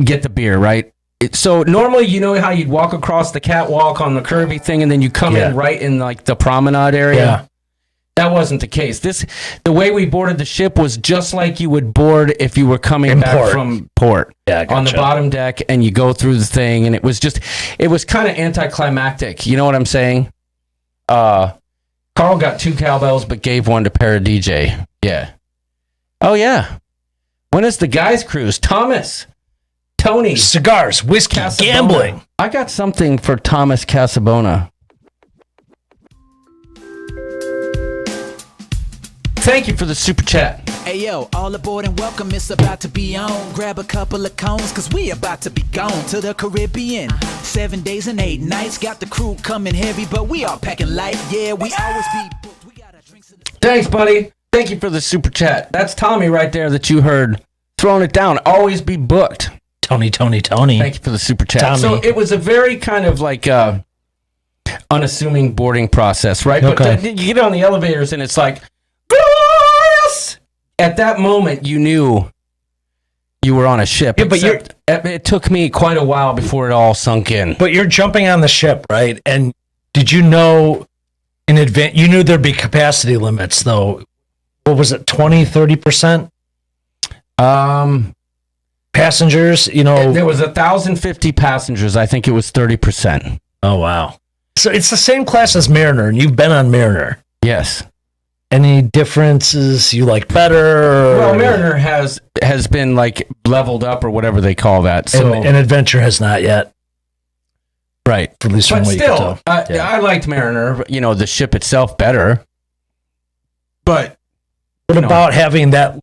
get the beer, right? So normally, you know how you'd walk across the catwalk on the curvy thing, and then you come in right in like the promenade area. Yeah. That wasn't the case. The way we boarded the ship was just like you would board if you were coming back from port. Yeah, gotcha. On the bottom deck, and you go through the thing, and it was kind of anticlimactic. You know what I'm saying? Carl got 2 cowbells, but gave one to Para DJ. Yeah. Oh yeah. When is the guys cruise? Thomas, Tony, cigars, whiskey, Casabona. gambling. I got something for Thomas Casabona. Thank you for the super chat. Hey yo, all aboard and welcome, it's about to be on. Grab a couple of cones, cause we about to be gone to the Caribbean. 7 days and 8 nights, got the crew coming heavy, but we all packing light. Yeah, we always be booked. We got our drinks in the... Thanks, buddy. Thank you for the super chat. That's Tommy right there that you heard throwing it down. Always be booked. Tony. Thank you for the super chat. Tommy. So it was a very kind of like unassuming boarding process, right? Okay. But you get on the elevators and it's like, glorious! At that moment, you knew you were on a ship. Yeah, but it took me quite a while before it all sunk in. But you're jumping on the ship, right? And did you know in advance? You knew there'd be capacity limits, though. What was it, 20, 30%? Passengers, you know. There was 1,050 passengers. I think it was 30%. Oh, wow. So it's the same class as Mariner, and you've been on Mariner. Yes. Any differences you like better? Well, Mariner has been like leveled up or whatever they call that. So and Adventure has not yet. Right. At least from but what still, you can tell. I liked Mariner, you know, the ship itself better. But what about having that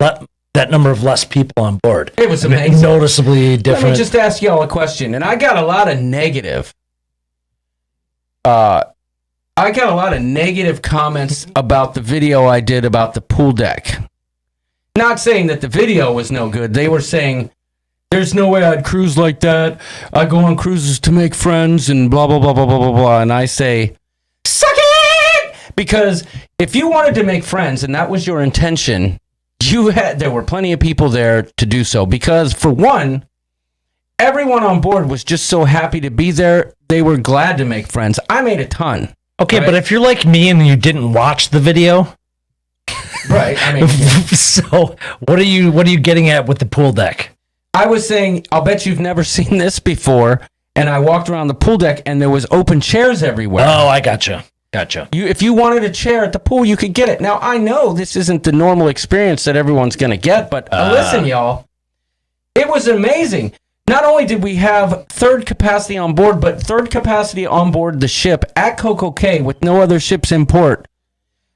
number of less people on board? It was amazing. Noticeably different. Let me just ask y'all a question, and I got a lot of negative. I got a lot of negative comments about the video I did about the pool deck. Not saying that the video was no good. They were saying, there's no way I'd cruise like that. I go on cruises to make friends and blah, blah, blah, blah, blah, blah, blah. And I say, suck it! Because if you wanted to make friends and that was your intention, there were plenty of people there to do so. Because for one, everyone on board was just so happy to be there. They were glad to make friends. I made a ton. Okay, right? But if you're like me and you didn't watch the video, right? I mean, so what are you getting at with the pool deck? I was saying, I'll bet you've never seen this before. And I walked around the pool deck, and there was open chairs everywhere. Oh, I gotcha. If you wanted a chair at the pool, you could get it. Now I know this isn't the normal experience that everyone's going to get, but listen, y'all, it was amazing. Not only did we have third capacity on board, but third capacity on board the ship at Coco Cay with no other ships in port.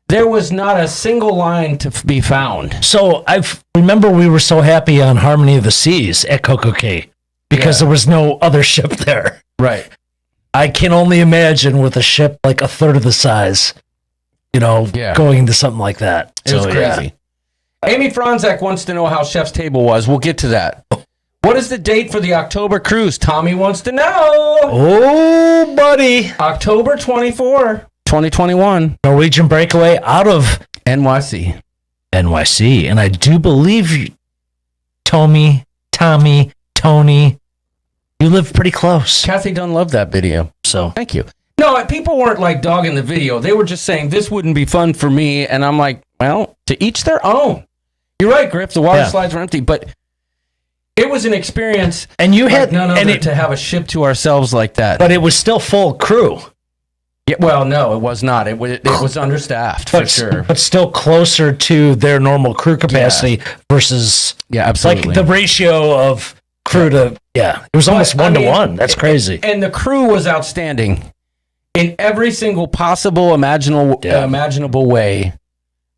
There was not a single line to be found. So I remember we were so happy on Harmony of the Seas at Coco Cay because there was no other ship there. Right. I can only imagine with a ship like a third of the size, going into something like that. It was crazy. Yeah. Amy Franzak wants to know how Chef's Table was. We'll get to that. What is the date for the October cruise? Tommy wants to know. Oh, buddy. October 24, 2021. Norwegian Breakaway out of NYC. And I do believe Tommy, Tony, you live pretty close. Kathy Dunn loved that video. So thank you. No, people weren't like dogging the video. They were just saying this wouldn't be fun for me. And I'm like, well, to each their own. You're right, Griff. The water slides were empty, but it was an experience. And you had none other to have a ship to ourselves like that. But it was still full crew. Yeah, well, no, it was not. It was understaffed for sure. But still closer to their normal crew capacity versus absolutely. like the ratio of crew to it was almost 1-to-1. That's crazy. And the crew was outstanding in every single possible imaginable way.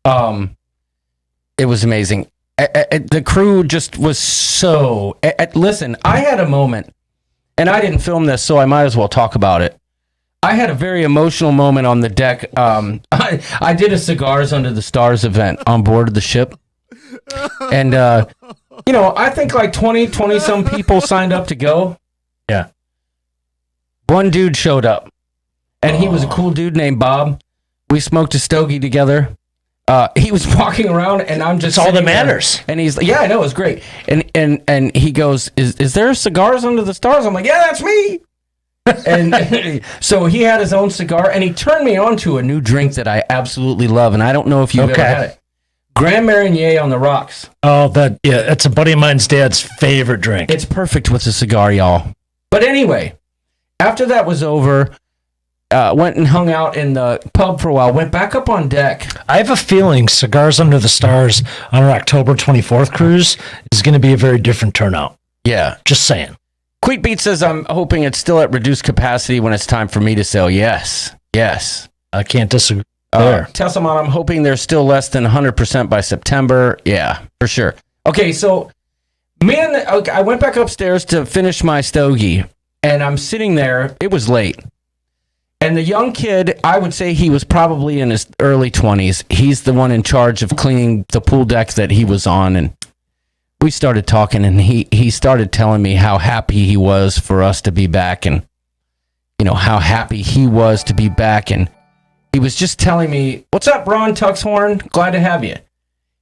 It was amazing. The crew just was so. Listen, I had a moment, and I didn't film this, so I might as well talk about it. I had a very emotional moment on the deck. I did a Cigars Under the Stars event on board the ship, and I think like 20 some people signed up to go. Yeah. One dude showed up, and he was a cool dude named Bob. We smoked a stogie together. He was walking around, and I'm just all that matters. There, and he's like, yeah, I know, it's great. And he goes, is there Cigars Under the Stars? I'm like, yeah, that's me. And so he had his own cigar, and he turned me on to a new drink that I absolutely love, and I don't know if you've ever had it. Grand Marnier on the rocks. Oh, that's a buddy of mine's dad's favorite drink. It's perfect with a cigar, y'all. But anyway, after that was over, went and hung out in the pub for a while, went back up on deck. I have a feeling Cigars Under the Stars on our October 24th cruise is going to be a very different turnout. Yeah. Just saying. Queet Beat says, I'm hoping it's still at reduced capacity when it's time for me to sail. Yes. I can't disagree there. Tessamon, I'm hoping they're still less than 100% by September. Yeah, for sure. Okay, so I went back upstairs to finish my stogie, and I'm sitting there. It was late. And the young kid, I would say he was probably in his early 20s. He's the one in charge of cleaning the pool deck that he was on, and we started talking, and he started telling me how happy he was for us to be back, and how happy he was to be back. And he was just telling me, "What's up, Ron Tuxhorn? Glad to have you."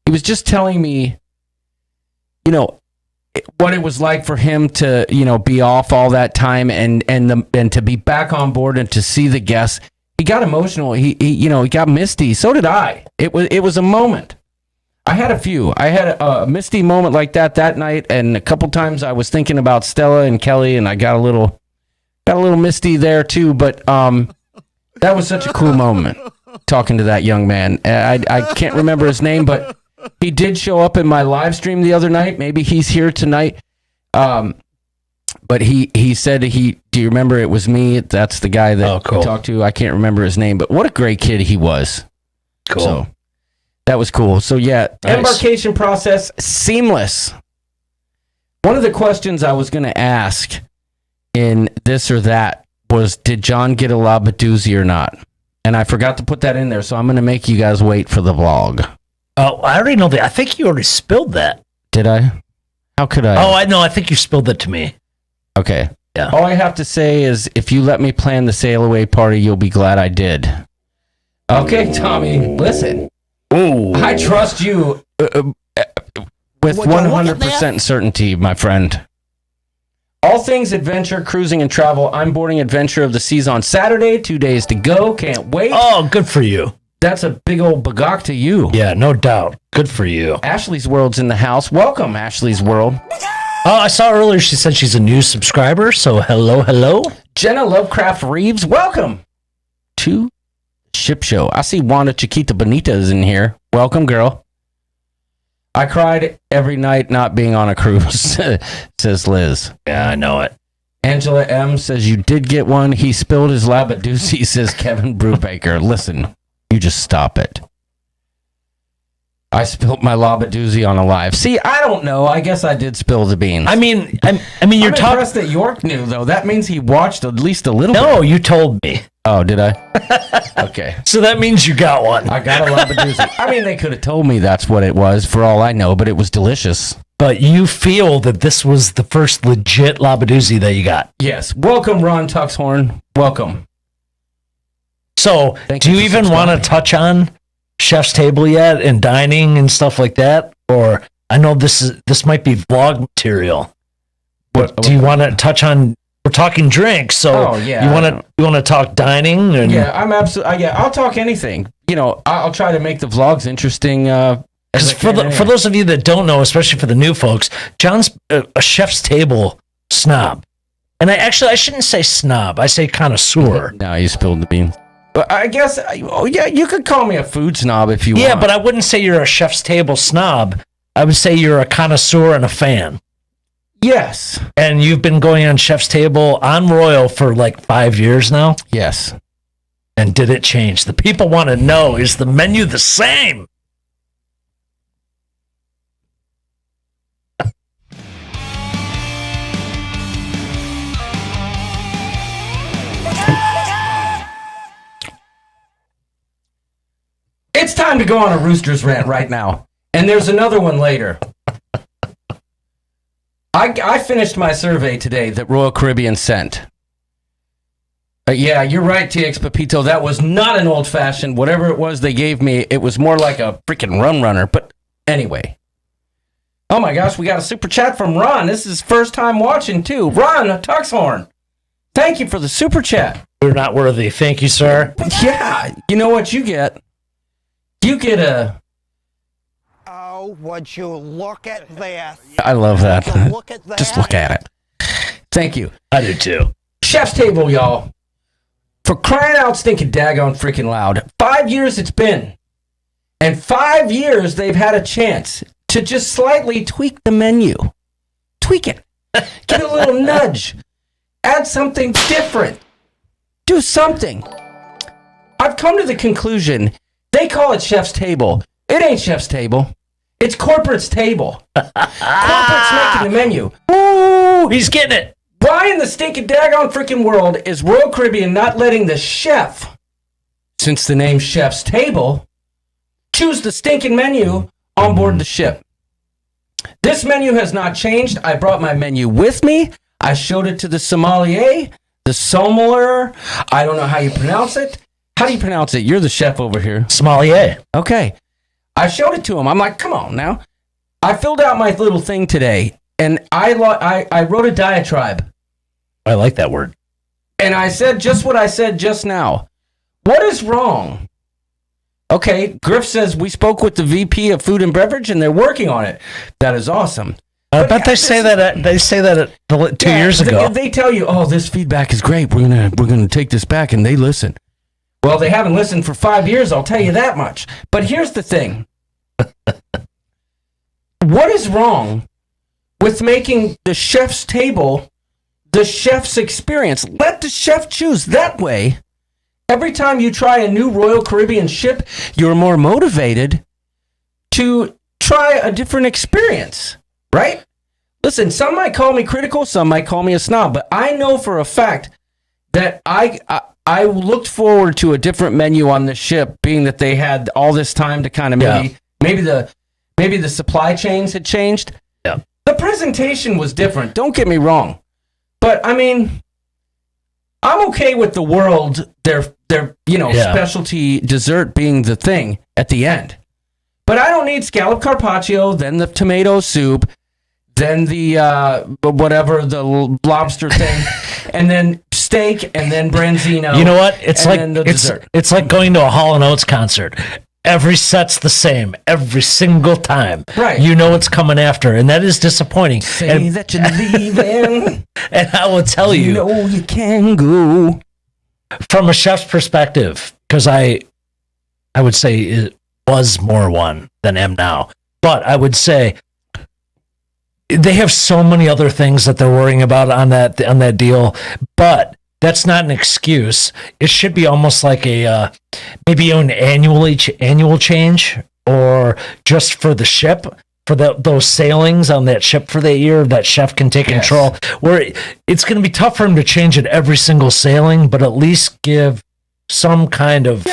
He was just telling me, what it was like for him to be off all that time and to be back on board and to see the guests. He got emotional. He got misty. So did I. It was a moment. I had a few. I had a misty moment like that night, and a couple times I was thinking about Stella and Kelly, and I got a little misty there too. But that was such a cool moment talking to that young man. I can't remember his name, but he did show up in my live stream the other night. Maybe he's here tonight. But he said do you remember it was me? That's the guy that I talked to. I can't remember his name, but what a great kid he was. Cool. So that was cool. So yeah, nice. Embarkation process, seamless. One of the questions I was going to ask in this or that was, did John get a labadoozy or not? And I forgot to put that in there, so I'm going to make you guys wait for the vlog. Oh, I already know that. I think you already spilled that. Did I? How could I? Oh, I know. I think you spilled it to me. Okay. Yeah. All I have to say is, if you let me plan the sail away party, you'll be glad I did. Okay, Tommy, listen. Ooh. I trust you with 100% certainty, my friend. All things adventure, cruising, and travel. I'm boarding Adventure of the Seas on Saturday. 2 days to go. Can't wait. Oh, good for you. That's a big old bagaaaaak to you. Yeah, no doubt. Good for you. Ashley's World's in the house. Welcome, Ashley's World. Oh, I saw earlier she said she's a new subscriber, so hello. Jenna Lovecraft Reeves, welcome to Ship Show. I see Wanda Chiquita Bonita is in here. Welcome, girl. I cried every night not being on a cruise, says Liz. Yeah, I know it. Angela M says you did get one. He spilled his labadoozy, says Kevin Brubaker. Listen, you just stop it. I spilled my labadoozy on a live. See, I don't know. I guess I did spill the beans. I mean, you're I'm impressed that York knew, though. That means he watched at least a little bit. No, you told me. Oh, did I? Okay. So that means you got one. I got a labadoozy. I mean, they could have told me that's what it was, for all I know, but it was delicious. But you feel that this was the first legit labadoozy that you got. Yes. Welcome, Ron Tuxhorn. Welcome. So, do you even want to touch on Chef's Table yet and dining and stuff like that? Or I know this might be vlog material. But do you want to touch on? We're talking drinks, so you want to talk dining? And yeah, I'm absolutely. Yeah, I'll talk anything. I'll try to make the vlogs interesting. Because for those of you that don't know, especially for the new folks, John's a Chef's Table snob. And I shouldn't say snob. I say connoisseur. No, you spilled the beans. But I guess, you could call me a food snob if you want. Yeah, but I wouldn't say you're a chef's table snob. I would say you're a connoisseur and a fan. Yes. And you've been going on Chef's Table on Royal for like 5 years now? Yes. And did it change? The people want to know, is the menu the same? It's time to go on a Roosters rant right now. And there's another one later. I finished my survey today that Royal Caribbean sent. Yeah, you're right, TX Pepito. That was not an old-fashioned. Whatever it was they gave me, it was more like a freaking rum runner. But anyway. Oh my gosh, we got a super chat from Ron. This is his first time watching, too. Ron Tuxhorn. Thank you for the super chat. You're not worthy. Thank you, sir. Yeah, you know what you get? You get a... Oh, would you look at this? I love that. Would you look at that? Just look at it. Thank you. I do too. Chef's Table, y'all. For crying out stinking daggone freaking loud. 5 years it's been. And 5 years they've had a chance to just slightly tweak the menu. Tweak it. Get a little nudge. Add something different. Do something. I've come to the conclusion, they call it Chef's Table. It ain't Chef's Table. It's corporate's table. Corporate's making the menu. Ooh, he's getting it. Why in the stinking daggone freaking world is Royal Caribbean not letting the chef, since the name's Chef's Table, choose the stinking menu on board the ship? This menu has not changed. I brought my menu with me. I showed it to the sommelier, the sommelier. I don't know how you pronounce it. How do you pronounce it? You're the chef over here. Sommelier. Okay. I showed it to him. I'm like, come on now. I filled out my little thing today, and I wrote a diatribe. I like that word. And I said just what I said just now. What is wrong? Okay, Griff says we spoke with the VP of Food and Beverage, and they're working on it. That is awesome. I bet they say that 2 years ago. They tell you, oh, this feedback is great. We're gonna take this back, and they listen. Well, they haven't listened for 5 years, I'll tell you that much. But here's the thing. What is wrong with making the chef's table the chef's experience? Let the chef choose. That way, every time you try a new Royal Caribbean ship, you're more motivated to try a different experience, right? Listen, some might call me critical, some might call me a snob, but I know for a fact that I looked forward to a different menu on the ship, being that they had all this time to kind of maybe the supply chains had changed. Yeah. The presentation was different. Don't get me wrong, but I mean, I'm okay with the world. Their specialty dessert being the thing at the end, but I don't need scallop carpaccio, then the tomato soup, then the the lobster thing, and then steak, and then branzino. You know what? It's like going to a Hall & Oates concert. Every set's the same every single time. Right. You know what's coming after, and that is disappointing. Say that you're leaving. And I will tell you. You know you can go. From a chef's perspective, because I would say it was more one than am now. But I would say they have so many other things that they're worrying about on that deal, but that's not an excuse. It should be almost like a maybe an annual change, or just for the ship, for those sailings on that ship for that year, that chef can take control. Where it's going to be tough for him to change it every single sailing, but at least give some kind of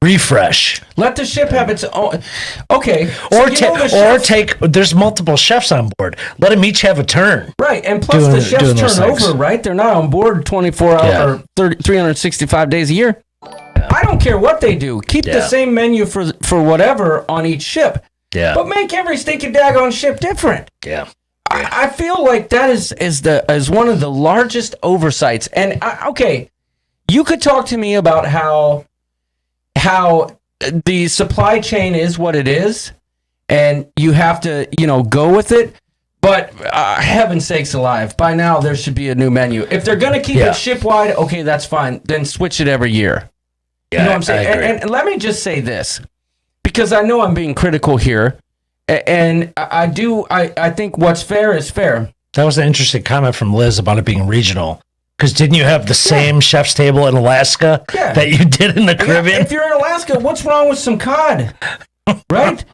refresh. Let the ship have its own. Okay. Take. There's multiple chefs on board. Let them each have a turn. Right, and plus the chefs turn over. Right, they're not on board 24 hours or 365 days a year. Yeah. I don't care what they do. Keep the same menu for whatever on each ship. Yeah. But make every stinking daggone ship different. Yeah. I feel like that is one of the largest oversights. And you could talk to me about how the supply chain is what it is, and you have to, go with it. But heaven's sakes alive, by now there should be a new menu. If they're going to keep it ship-wide, okay, that's fine. Then switch it every year. You know what I'm saying? And let me just say this, because I know I'm being critical here, and I think what's fair is fair. That was an interesting comment from Liz about it being regional. Because didn't you have the same chef's table in Alaska that you did in the Caribbean? If you're in Alaska, what's wrong with some cod? Right?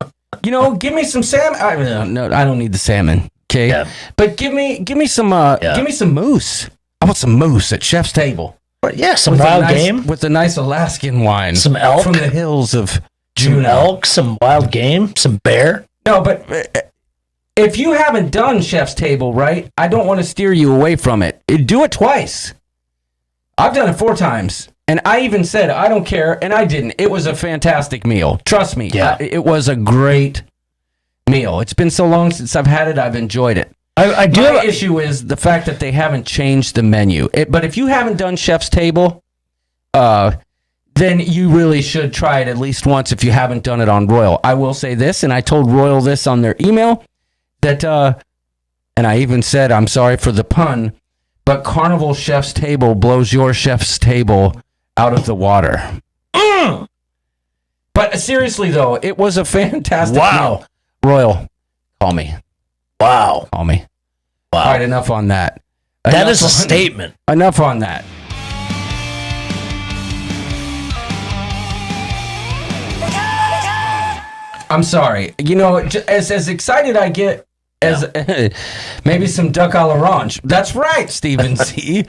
You know, give me some salmon. No, I don't need the salmon. Okay, but give me some moose. I want some moose at chef's table. Yeah, some wild game with a nice Alaskan wine. Some elk from the hills of Juneau. Some elk, some wild game, some bear. No, but if you haven't done chef's table, right, I don't want to steer you away from it. Do it twice. I've done it 4 times. And I even said, I don't care, and I didn't. It was a fantastic meal. Trust me. Yeah. It was a great meal. It's been so long since I've had it, I've enjoyed it. My issue is the fact that they haven't changed the menu. But if you haven't done chef's table, then you really should try it at least once if you haven't done it on Royal. I will say this, and I told Royal this on their email, that, and I even said, I'm sorry for the pun, but Carnival Chef's Table blows your chef's table out of the water. But seriously, though, it was a fantastic meal. Royal, call me. Wow. Call me. Wow. All right, enough on that. That is a statement. Enough on that. I'm sorry. You know, as excited I get as maybe some duck a l'orange. That's right, Stephen C.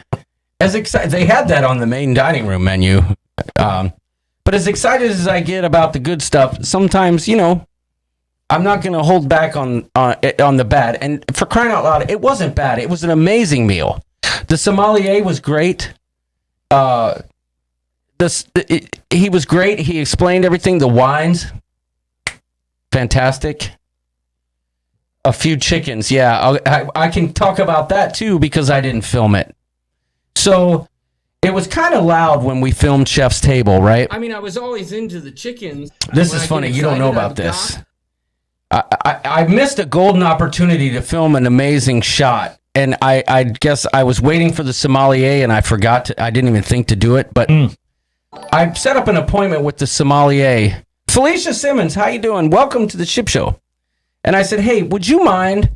As excited, they had that on the main dining room menu. But as excited as I get about the good stuff, sometimes, you know, I'm not going to hold back on the bad. And for crying out loud, it wasn't bad. It was an amazing meal. The sommelier was great. He was great. He explained everything. The wines, fantastic. A few chickens, yeah. I can talk about that too because I didn't film it. So it was kind of loud when we filmed Chef's Table, right? I mean, I was always into the chickens. This is funny. You don't know about this. I missed a golden opportunity to film an amazing shot. And I guess I was waiting for the sommelier and I forgot to, I didn't even think to do it. But I set up an appointment with the sommelier. Felicia Simmons, how you doing? Welcome to the Ship Show. And I said, hey, would you mind?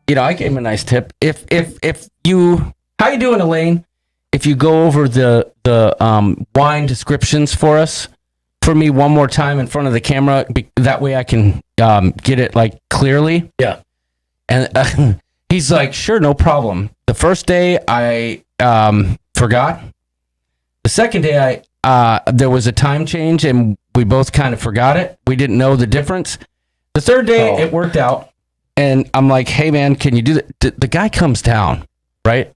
You know, I gave him a nice tip. If you, how you doing, Elaine? If you go over the wine descriptions for me one more time in front of the camera, that way I can get it like clearly. Yeah. And he's like, sure, no problem. The first day I forgot. The second day there was a time change and we both kind of forgot it. We didn't know the difference. The third day it worked out. And I'm like, hey man, can you do that? The guy comes down, right?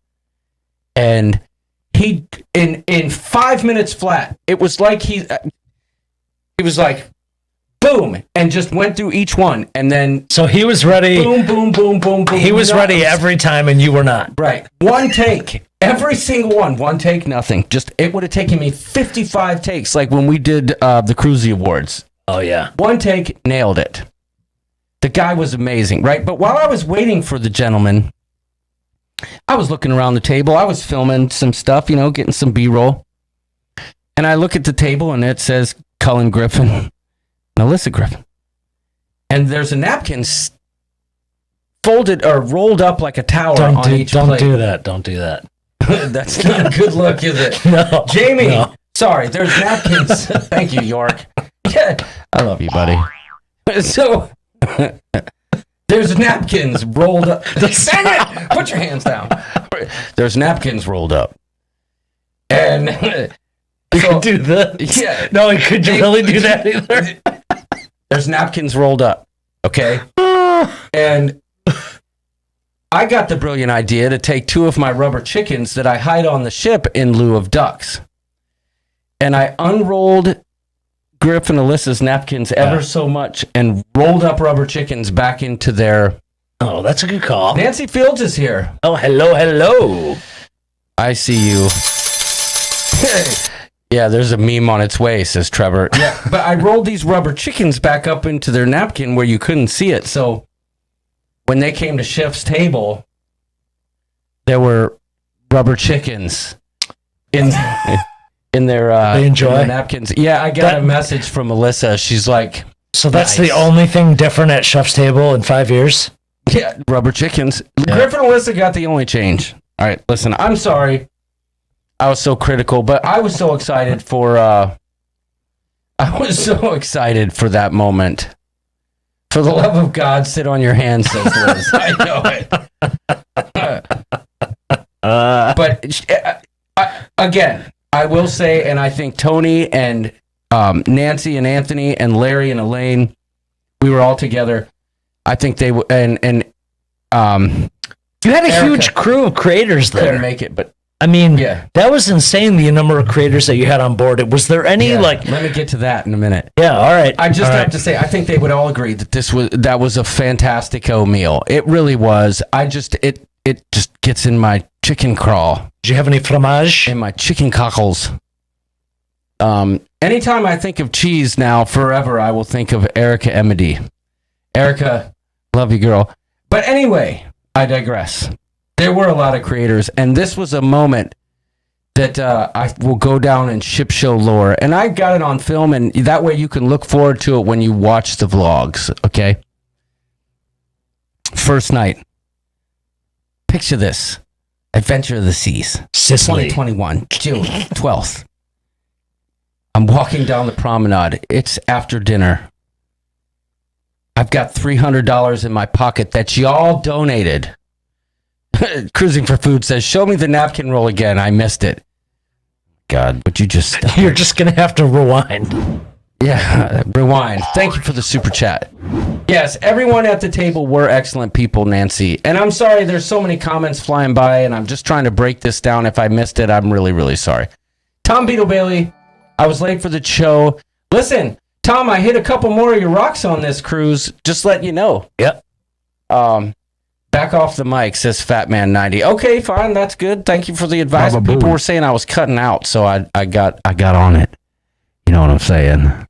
And he, in 5 minutes flat, it was like he was like, boom, and just went through each one. And then. So he was ready. Boom, boom, boom, boom, boom. He was ready every time and you were not. Right. One take. Every single one. One take, nothing. Just, it would have taken me 55 takes, like when we did the Cruisy Awards. Oh, yeah. One take, nailed it. The guy was amazing, right? But while I was waiting for the gentleman, I was looking around the table. I was filming some stuff, you know, getting some B-roll. And I look at the table and it says Cullen Griffin and Alyssa Griffin. And there's a napkin folded or rolled up like a tower on each plate. Don't do that. Don't do that. That's not a good look, is it? No. Jamie, no. Sorry, there's napkins. Thank you, York. Yeah, I love you, buddy. So... there's napkins rolled up. Dang it! Put your hands down. There's napkins rolled up. And you could do that. Yeah. No, could you really do that either? There's napkins rolled up. Okay. And I got the brilliant idea to take 2 of my rubber chickens that I hide on the ship in lieu of ducks. And I unrolled Griff and Alyssa's napkins ever so much and rolled up rubber chickens back into their... Oh, that's a good call. Nancy Fields is here. Oh, hello. I see you. Yeah, there's a meme on its way, says Trevor. Yeah, but I rolled these rubber chickens back up into their napkin where you couldn't see it. So when they came to Chef's Table, there were rubber chickens in They enjoy? in their napkins. Yeah, I got a message from Melissa. She's like, so that's nice. the only thing different at Chef's Table in 5 years? Yeah, rubber chickens. Yeah. Griffin and Melissa got the only change. All right, listen, I'm sorry. I was so critical, but I was so excited for that moment. For the love of God, sit on your hands, says Liz. I know it. But again, I will say, and I think Tony and Nancy and Anthony and Larry and Elaine, we were all together. I think they you had a huge crew of creators there. Couldn't make it, but I mean, that was insane. The number of creators that you had on board. Was there any Let me get to that in a minute. Yeah, all right. I just have to say, I think they would all agree that that was a fantastico meal. It really was. It just gets in my chicken crawl. Did you have any fromage? In my chicken cockles. Anytime I think of cheese now, forever, I will think of Erica Emedy. Erica, love you, girl. But anyway, I digress. There were a lot of creators, and this was a moment that I will go down in ship show lore. And I got it on film, and that way you can look forward to it when you watch the vlogs, okay? First night. Picture this. Adventure of the Seas. Sicily. 2021, June 12th. I'm walking down the promenade. It's after dinner. I've got $300 in my pocket that y'all donated. Cruising for Food says, show me the napkin roll again. I missed it. God, would you just stop? You're just going to have to rewind. Yeah, rewind. Thank you for the super chat. Yes, everyone at the table were excellent people, Nancy. And I'm sorry, there's so many comments flying by, and I'm just trying to break this down. If I missed it, I'm really, really sorry. Tom Beetle Bailey, I was late for the show. Listen, Tom, I hit a couple more of your rocks on this cruise. Just letting you know. Yep. Back off the mic, says Fatman90. Okay, fine, that's good. Thank you for the advice. People were saying I was cutting out, so I got on it. You know what I'm saying?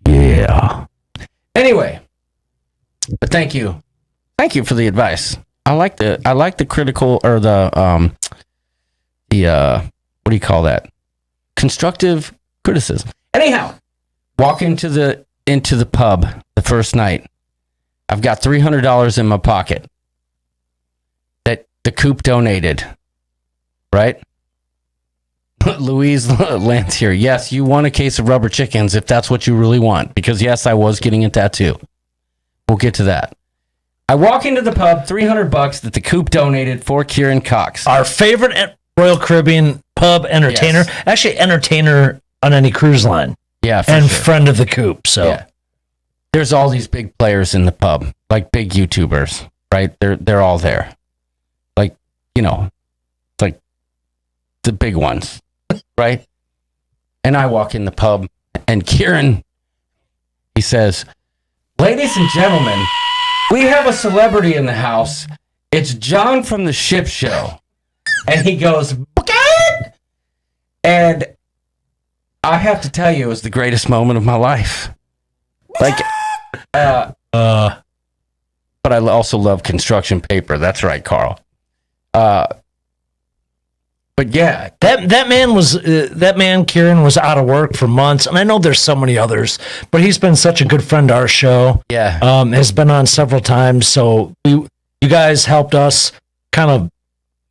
Yeah. Anyway, but thank you for the advice. I like the critical or the what do you call that? Constructive criticism. Anyhow, walk into the pub the first night. I've got $300 in my pocket that the coop donated. Right? Louise Lance here. Yes, you want a case of rubber chickens if that's what you really want. Because yes, I was getting a tattoo. We'll get to that. I walk into the pub, $300 that the coop donated for Kieran Cox. Our favorite Royal Caribbean pub entertainer. Yes. Actually, entertainer on any cruise line. Yeah, and sure. Friend of the coop. So yeah. There's all these big players in the pub, like big YouTubers, right? They're all there. Like, you know, like the big ones, right? And I walk in the pub and Kieran, he says, ladies and gentlemen, we have a celebrity in the house. It's John from the Ship Show. And he goes, Bagaaaaak! And I have to tell you, it was the greatest moment of my life. Like, but I also love construction paper. That's right, Carl. But yeah, that man Kieran was out of work for months, and I know there's so many others, but he's been such a good friend to our show. Yeah, has been on several times. So you guys helped us kind of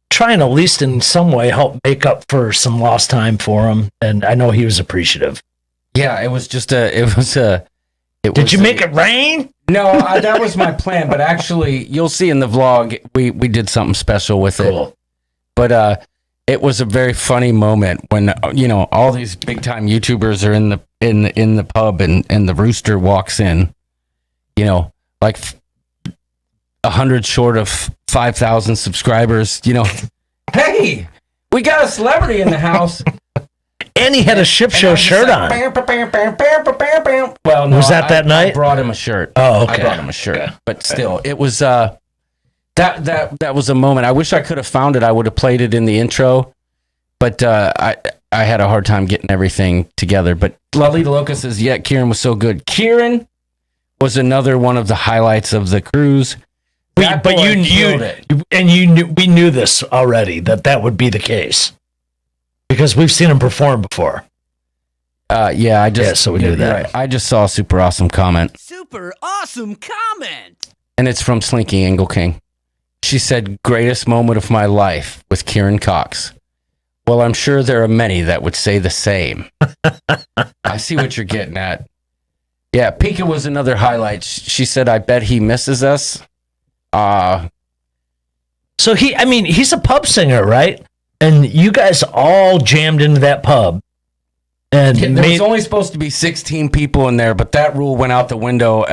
trying, at least in some way, help make up for some lost time for him, and I know he was appreciative. Yeah, it was just Did you make it rain? No, that was my plan. But actually, you'll see in the vlog, we did something special with it. But it was a very funny moment when all these big time YouTubers are in the pub and the rooster walks in, like 100 short of 5,000 subsibers. Hey, we got a celebrity in the house. And he had a Ship Show shirt on. Well, no, was that night? I brought him a shirt. Oh, okay. I brought him a shirt. Okay. But still, it was that was a moment. I wish I could have found it. I would have played it in the intro, but I had a hard time getting everything together. But Lalita Loca says, "Yeah, Kieran was so good." Kieran was another one of the highlights of the cruise. But we knew this already that would be the case. Because we've seen him perform before. Yeah, I just so we knew that. right. I just saw a super awesome comment, Super awesome comment. and it's from Slinky Angle King. She said, "Greatest moment of my life with Kieran Cox." Well, I'm sure there are many that would say the same. I see what you're getting at. Yeah, Pika was another highlight. She said, "I bet he misses us." So he's a pub singer, right? And you guys all jammed into that pub. And there was only supposed to be 16 people in there, but that rule went out the window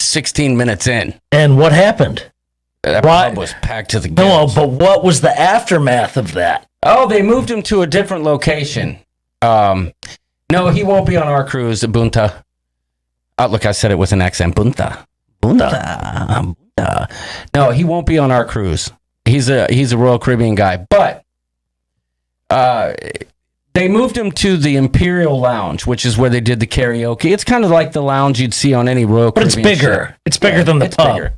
16 minutes in. And what happened? That pub was packed to the gills. No, but what was the aftermath of that? Oh, they moved him to a different location. No, he won't be on our cruise, Bunta. Look, I said it with an accent. Bunta. No, he won't be on our cruise. He's a Royal Caribbean guy, but they moved him to the Imperial Lounge, which is where they did the karaoke. It's kind of like the lounge you'd see on any Royal Caribbean But it's bigger. ship. It's bigger than the pub. Bigger.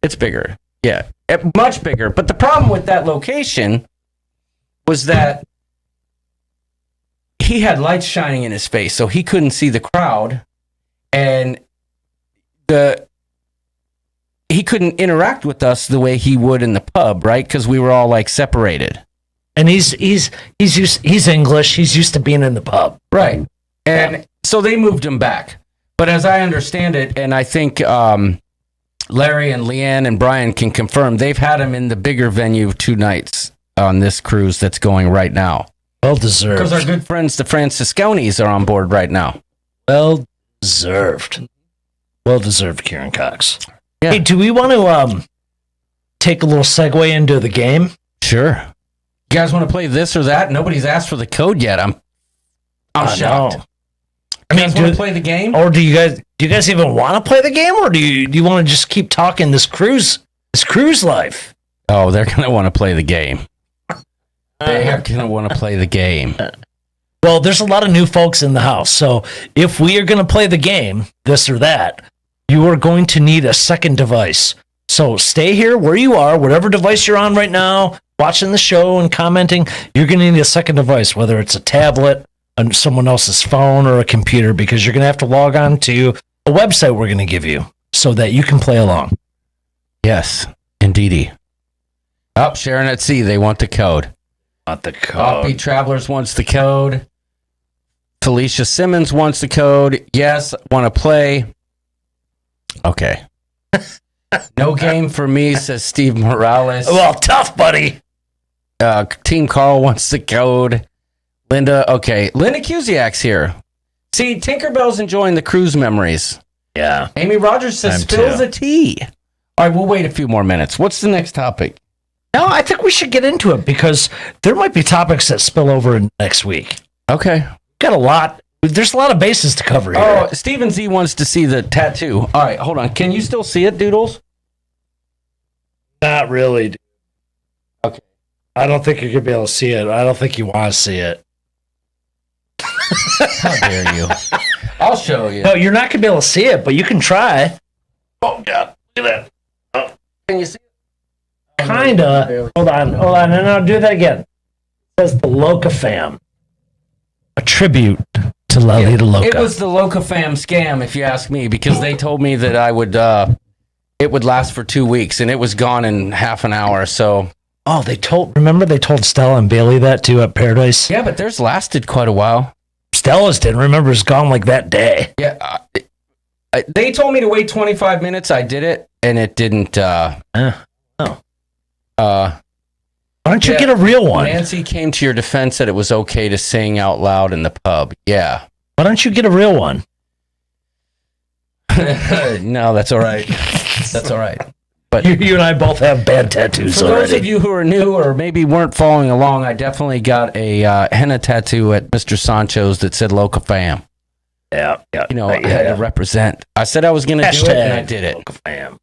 It's bigger. Yeah, much bigger. But the problem with that location was that he had lights shining in his face, so he couldn't see the crowd, and he couldn't interact with us the way he would in the pub, right? Because we were all like separated. And he's English. He's used to being in the pub. Right. And so they moved him back. But as I understand it, and I think Larry and Leanne and Brian can confirm, they've had him in the bigger venue 2 nights on this cruise that's going right now. Well deserved. Because our good friends, the Francisconis, are on board right now. Well deserved. Well deserved, Kieran Cox. Yeah. Hey, do we want to take a little segue into the game? Sure. You guys want to play this or that? Nobody's asked for the code yet. I'm shocked. No. I mean, want to play the game? Or do you guys even want to play the game, or do you want to just keep talking this cruise life? Oh, they're gonna want to play the game. They are gonna want to play the game. Well, there's a lot of new folks in the house, so if we are going to play the game, this or that, you are going to need a second device. So stay here where you are, whatever device you're on right now, watching the show and commenting, you're going to need a second device, whether it's a tablet, on someone else's phone, or a computer, because you're going to have to log on to a website we're going to give you so that you can play along. Yes, indeedy. Oh, Sharon at Sea, they want the code. Not the code. Offbeat Travelers wants the code. Felicia Simmons wants the code. Yes, want to play. Okay. No game for me, says Steve Morales. Well, tough, buddy. Team Carl wants the code. Linda, okay. Linda Cusiak's here. See, Tinkerbell's enjoying the cruise memories. Yeah. Amy Rogers says, spill the tea. All right, we'll wait a few more minutes. What's the next topic? No, I think we should get into it because there might be topics that spill over in next week. Okay. Got a lot. There's a lot of bases to cover here. Oh, Stephen Z wants to see the tattoo. All right, hold on. Can you still see it, Doodles? Not really. Dude. Okay. I don't think you're going to be able to see it. I don't think you want to see it. How dare you? I'll show you. No, you're not going to be able to see it, but you can try. Oh, God. Look at that. Oh. Can you see it? Kinda. Hold on, and I'll do that again. It says the Loca Fam. A tribute to Lalita Loca. It was the Loca Fam scam, if you ask me, because they told me that I would. It would last for 2 weeks, and it was gone in half an hour. So. Oh, remember they told Stella and Bailey that too at Paradise? Yeah, but theirs lasted quite a while. Stella's didn't. Remember, it's gone like that day. Yeah. They told me to wait 25 minutes. I did it, and it didn't. Why don't you get a real one? Nancy came to your defense that it was okay to sing out loud in the pub. Yeah. Why don't you get a real one? No, that's all right. That's all right. But you and I both have bad tattoos for already. those of you who are new or maybe weren't following along, I definitely got a henna tattoo at Mr. Sancho's that said Loca Fam. Yeah. You know, I had to represent. I said I was going to do it, and I did it. Loca Fam.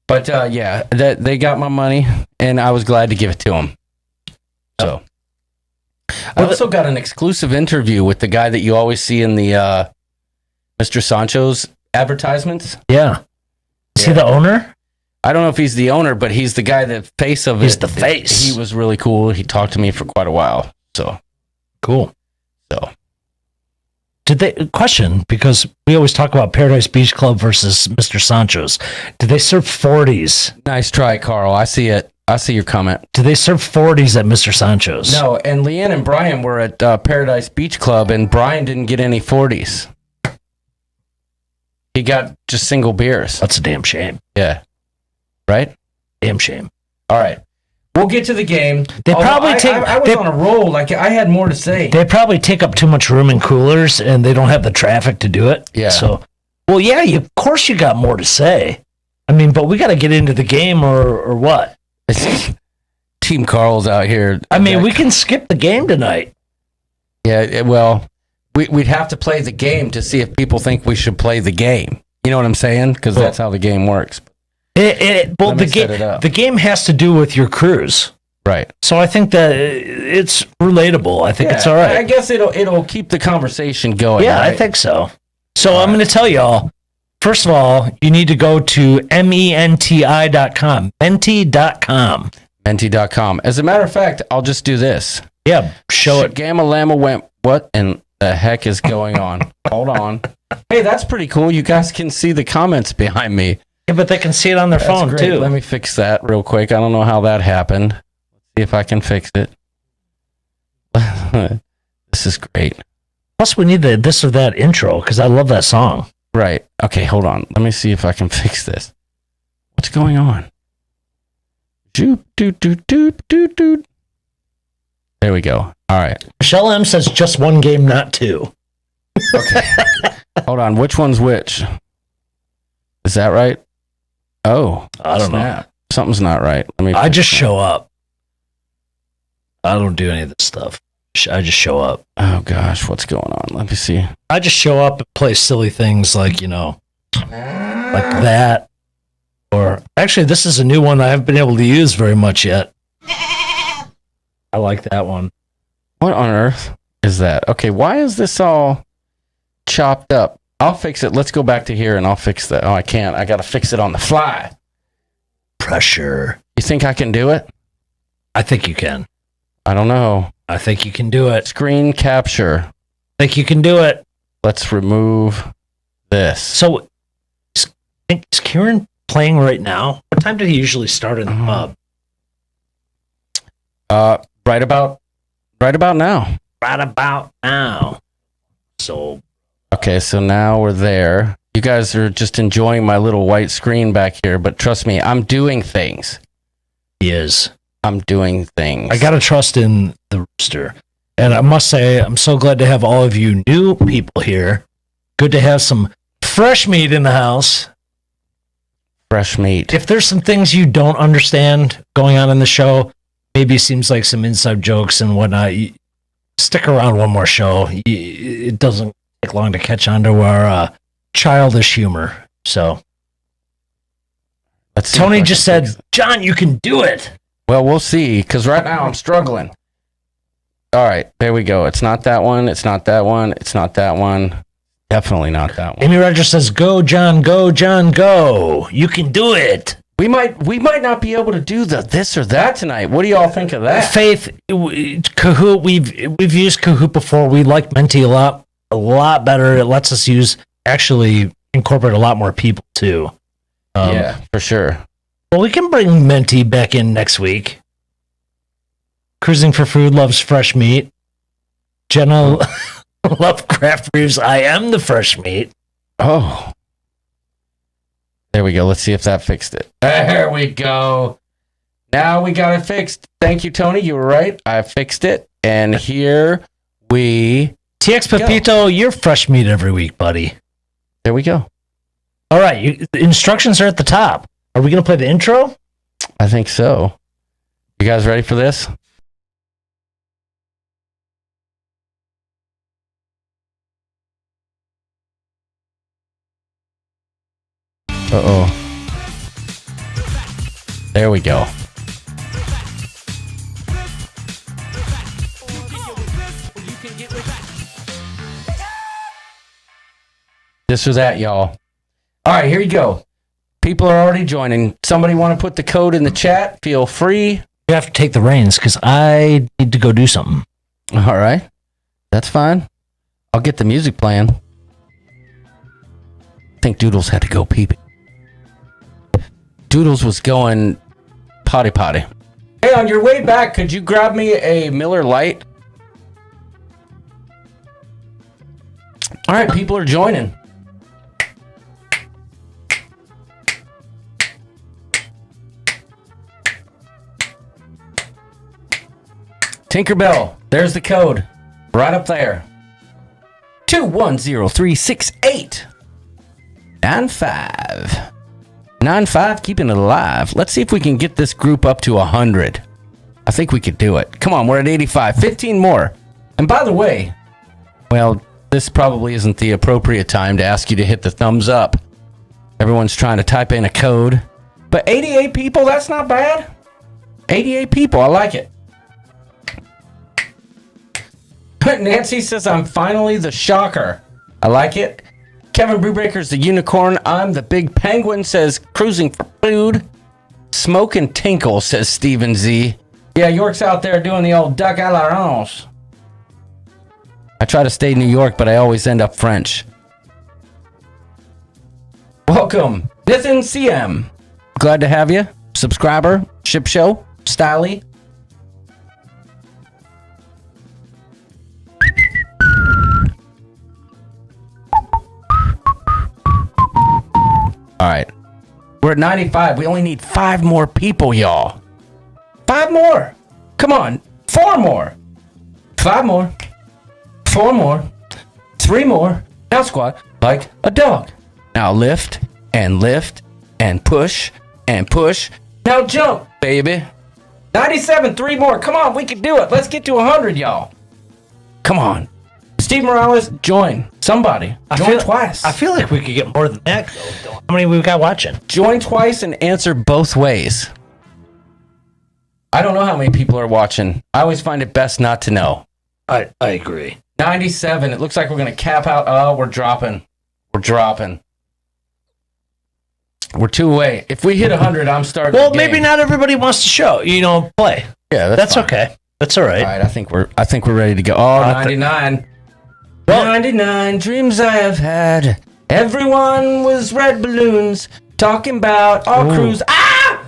But yeah, they got my money, and I was glad to give it to them. So, I also got an exclusive interview with the guy that you always see in the Mr. Sancho's advertisements. Yeah. Is he the owner? I don't know if he's the owner, but he's the guy, the face of it. He's the face. He was really cool. He talked to me for quite a while. So, Cool. So, Did they question, because we always talk about Paradise Beach Club versus Mr. Sancho's. Did they serve 40s? nice try, Carl. I see it. I see your comment. Did they serve 40s at Mr. Sancho's? No, and Leanne and Brian were at Paradise Beach Club, and Brian didn't get any 40s. He got just single beers. That's a damn shame. Yeah. Right? Damn shame. All right. We'll get to the game. They Although probably take. I was on a roll. Like, I had more to say. They probably take up too much room in coolers, and they don't have the traffic to do it. Yeah. So, well, yeah. Of course, you got more to say. I mean, but we got to get into the game, or what? Team Carl's out here. I mean, we can skip the game tonight. Yeah. Well, we'd have to play the game to see if people think we should play the game. You know what I'm saying? Because that's how the game works. Well, the game has to do with your cruise, right? So I think that it's relatable. I think it's all right. I guess it'll keep the conversation going. Yeah, right? I think so. So I'm going to tell y'all. First of all, you need to go to menti.com, menti.com, menti.com. As a matter of fact, I'll just do this. Yeah, show it. Gamma Llama went. What in the heck is going on? Hold on. Hey, that's pretty cool. You guys can see the comments behind me. Yeah, but they can see it on their phone great. too. Let me fix that real quick. I don't know how that happened. Let's see if I can fix it. This is great. Plus, we need the this or that intro because I love that song. Right. Okay, hold on. Let me see if I can fix this. What's going on? Doop, doop, doop, doop, doop, doop. There we go. All right. Michelle M says just one game, not two. Okay. Hold on. Which one's which? Is that right? Oh, I don't know. Something's not right. I just show up. I don't do any of this stuff. I just show up. Oh gosh, what's going on? Let me see. I just show up and play silly things like, like that. Or actually, this is a new one I haven't been able to use very much yet. I like that one. What on earth is that? Okay, why is this all chopped up? I'll fix it. Let's go back to here and I'll fix that. Oh, I can't. I got to fix it on the fly. Pressure. You think I can do it? I think you can. I don't know. I think you can do it. Screen capture. I think you can do it. Let's remove this. So, is Kieran playing right now? What time did he usually start in the pub? Right about now. Right about now. So, okay, so now we're there. You guys are just enjoying my little white screen back here, but trust me, I'm doing things. He is. I'm doing things. I gotta trust in the rooster. And I must say, I'm so glad to have all of you new people here. Good to have some fresh meat in the house. Fresh meat. If there's some things you don't understand going on in the show, maybe it seems like some inside jokes and whatnot, stick around one more show. It doesn't take long to catch on to our childish humor. So, Tony just said, John, you can do it. Well, we'll see, because right now I'm struggling. All right, there we go. It's not that one. It's not that one. It's not that one. Definitely not that one. Amy Rogers says, go, John, go, John, go. You can do it. We might not be able to do this or that tonight. What do y'all think of that? Faith, Kahoot, we've used Kahoot before. We like Menti a lot better. It lets us actually incorporate a lot more people too. Yeah, for sure. Well, we can bring Menti back in next week. Cruising for Food loves fresh meat. Jenna Lovecraft Reeves, I am the fresh meat. Oh. There we go. Let's see if that fixed it. There we go. Now we got it fixed. Thank you, Tony. You were right. I fixed it. And here we TX Pepito, you're fresh meat every week, buddy. There we go. All right. The instructions are at the top. Are we going to play the intro? I think so. You guys ready for this? Uh-oh. There we go. This or that, y'all. All right, here you go. People are already joining. Somebody want to put the code in the chat? Feel free. You have to take the reins because I need to go do something. All right. That's fine. I'll get the music playing. I think Doodles had to go pee-pee. Doodles was going potty. Hey, on your way back, could you grab me a Miller Lite? All right, people are joining. Tinkerbell, there's the code. Right up there. 210-368-95. 95, keeping it alive. Let's see if we can get this group up to 100. I think we could do it. Come on, we're at 85. 15 more. And by the way, well, this probably isn't the appropriate time to ask you to hit the thumbs up. Everyone's trying to type in a code. But 88 people, that's not bad. 88 people, I like it. Nancy says, I'm finally the shocker. I like it. Kevin Brubaker's the unicorn. I'm the big penguin, says cruising for food. Smoke and tinkle, says Steven Z. Yeah, York's out there doing the old duck à la orange. I try to stay New York, but I always end up French. Welcome, Nathan CM. Glad to have you. Subscriber, Ship Show, Styley. All right. We're at 95. We only need 5 more people, y'all. 5 more. Come on. 4 more. 5 more. 4 more. 3 more. Now squat like a dog. Now lift and push and push. Now jump, baby. 97. 3 more. Come on. We can do it. Let's get to 100, y'all. Come on. Steve Morales, join. Somebody. Join twice. I feel like we could get more than that, though. How many we've got watching? Join twice and answer both ways. I don't know how many people are watching. I always find it best not to know. I agree. 97. It looks like we're going to cap out. Oh, we're dropping. We're 2 away. If we hit 100, I'm starting. Well, maybe not everybody wants to play. Yeah, that's okay. That's all right. All right, I think we're ready to go. Oh, 99. 99 dreams I have had. Everyone was red balloons talking about our cruise. Ah!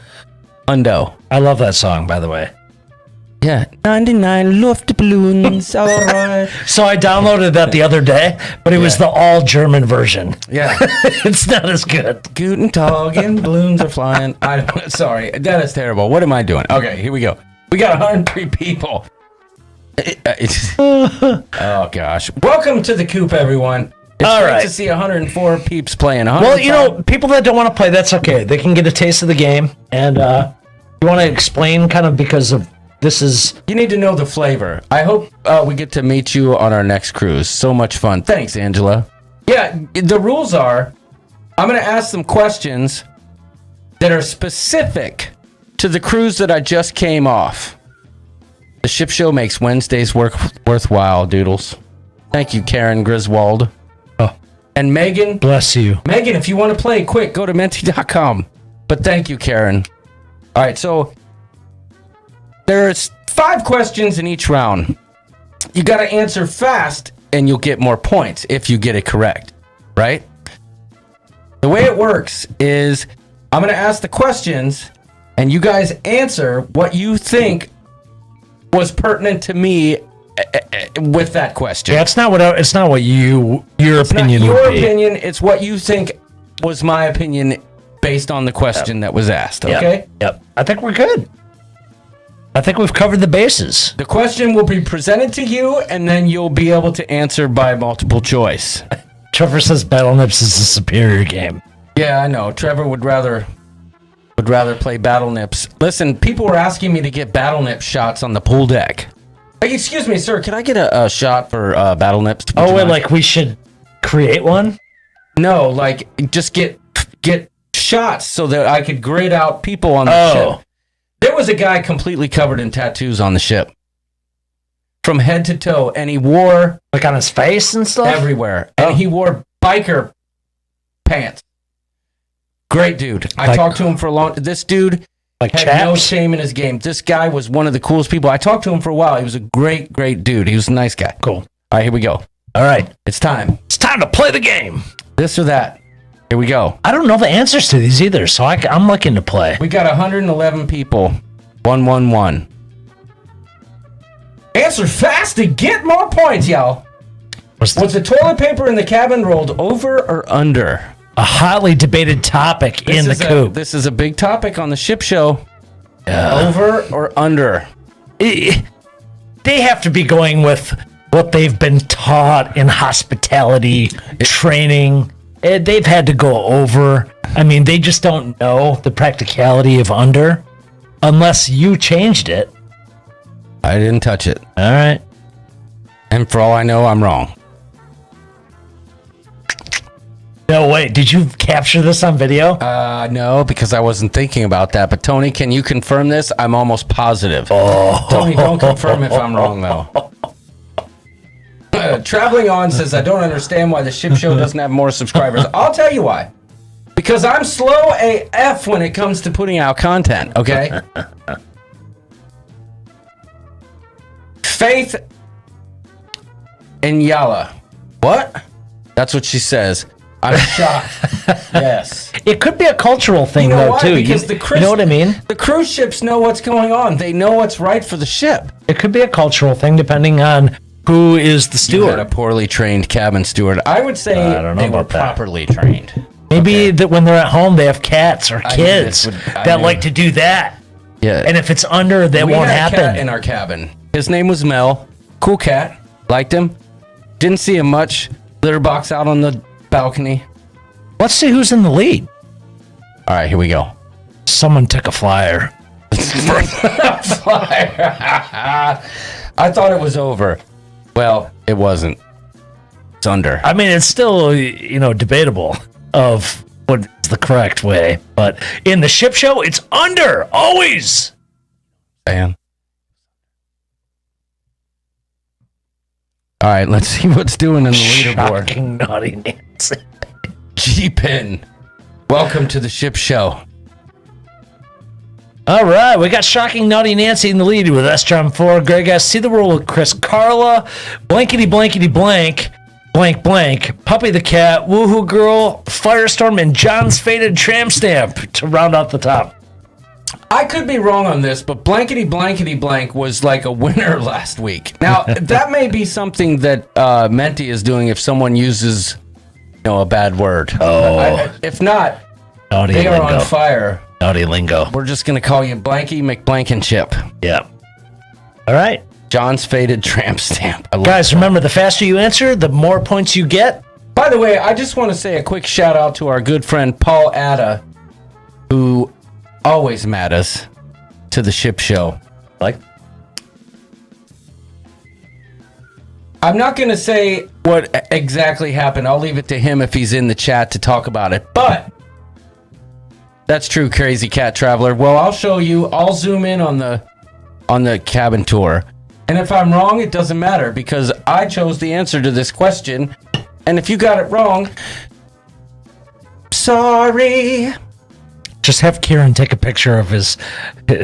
Undo. I love that song, by the way. Yeah, 99 Luft balloons. All right. So I downloaded that the other day, but it was the all German version. Yeah. It's not as good. Guten Tag and balloons are flying. Sorry, that is terrible. What am I doing? Okay, here we go. We got 103 people. Oh gosh! Welcome to the coop, everyone. It's great to see 104 peeps playing. Well, people that don't want to play, that's okay. They can get a taste of the game, and you want to explain kind of because of this is. You need to know the flavor. I hope we get to meet you on our next cruise. So much fun. Thanks, Angela. Yeah, the rules are: I'm going to ask some questions that are specific to the cruise that I just came off. The Ship Show makes Wednesdays worthwhile, Doodles. Thank you, Karen Griswold. Oh. And Megan. Bless you. Megan, if you want to play, quick, go to menti.com. But thank you, Karen. All right, so there's 5 questions in each round. You got to answer fast, and you'll get more points if you get it correct, right? The way it works is I'm going to ask the questions, and you guys answer what you think was pertinent to me with that question. Yeah, it's not what your opinion not your would be. opinion. It's what you think was my opinion based on the question that was asked. Okay. Yep. I think we're good. I think we've covered the bases. The question will be presented to you, and then you'll be able to answer by multiple choice. Trevor says Battle Nips is a superior game. Yeah, I know. Trevor would rather play Battle Nips. Listen, people were asking me to get Battle Nip shots on the pool deck. Hey, excuse me, sir. Can I get a shot for Battle Nips? Oh, wait, like we should create one? No, like just get shots so that I could grade out people on the ship. There was a guy completely covered in tattoos on the ship. From head to toe, and he wore... Like on his face and stuff? Everywhere. And he wore biker pants. Great dude. I talked to him for a long... This dude had no shame in his game. This guy was one of the coolest people. I talked to him for a while. He was a great, great dude. He was a nice guy. Cool. All right, here we go. All right. It's time. It's time to play the game. This or that. Here we go. I don't know the answers to these either, so I'm looking to play. We got 111 people. 111. Answer fast to get more points, y'all. Was the toilet paper in the cabin rolled over or under? A hotly debated topic in the coop. This is a big topic on the ship show. Over or under? They have to be going with what they've been taught in hospitality training. They've had to go over. I mean, they just don't know the practicality of under unless you changed it. I didn't touch it. All right. And for all I know, I'm wrong. No, wait. Did you capture this on video? No, because I wasn't thinking about that. But Tony, can you confirm this? I'm almost positive. Oh. Tony, don't confirm if I'm wrong, though. Traveling On says, I don't understand why the ship show doesn't have more subscribers. I'll tell you why. Because I'm slow AF when it comes to putting out content, okay? Faith and Yala. What? That's what she says. I'm shocked. Yes. It could be a cultural thing, You know though, why? too. Because You know what I mean? The cruise ships know what's going on. They know what's right for the ship. It could be a cultural thing depending on who is the You had steward. a poorly trained cabin steward. I would say I don't know they were about that. properly trained. Maybe that when they're at home, they have cats or kids I that knew. like to do that. Yeah. And if it's under, that We won't had a cat happen. in our cabin. His name was Mel. Cool cat. Liked him. Didn't see him much. Litter box out on the balcony. Let's see who's in the lead. All right, here we go. Someone took a flyer. Flyer. I thought it was over. Well, it wasn't. It's under. I mean, it's still, debatable of what is the correct way. But in the ship show, it's under. Always. Man. All right, let's see what's doing in the leaderboard. Shocking naughty Nancy. G-Pin. Welcome to the ship show. All right, we got Shocking Naughty Nancy in the lead with S. John 4, Greg S. See the World with Chris Carla, Blankety Blankety Blank, Blank Blank, Puppy the Cat, Woohoo Girl, Firestorm, and John's Faded Tramp Stamp to round out the top. I could be wrong on this, but Blankety Blankety Blank was like a winner last week. Now, that may be something that Menti is doing if someone uses, a bad word. Oh. If not, Naughty they lingo. are on fire. Naughty lingo. We're just going to call you Blanky McBlankenship. Yeah. All right. John's Faded Tramp Stamp. I love Guys, that. remember, the faster you answer, the more points you get. By the way, I just want to say a quick shout out to our good friend Paul Atta, who always matters to the ship show. Like, I'm not going to say what exactly happened. I'll leave it to him if he's in the chat to talk about it. But that's true, Crazy Cat Traveler. Well, I'll show you. I'll zoom in on the cabin tour. And if I'm wrong, it doesn't matter because I chose the answer to this question. And if you got it wrong, sorry. just have Kieran take a picture of his Yeah,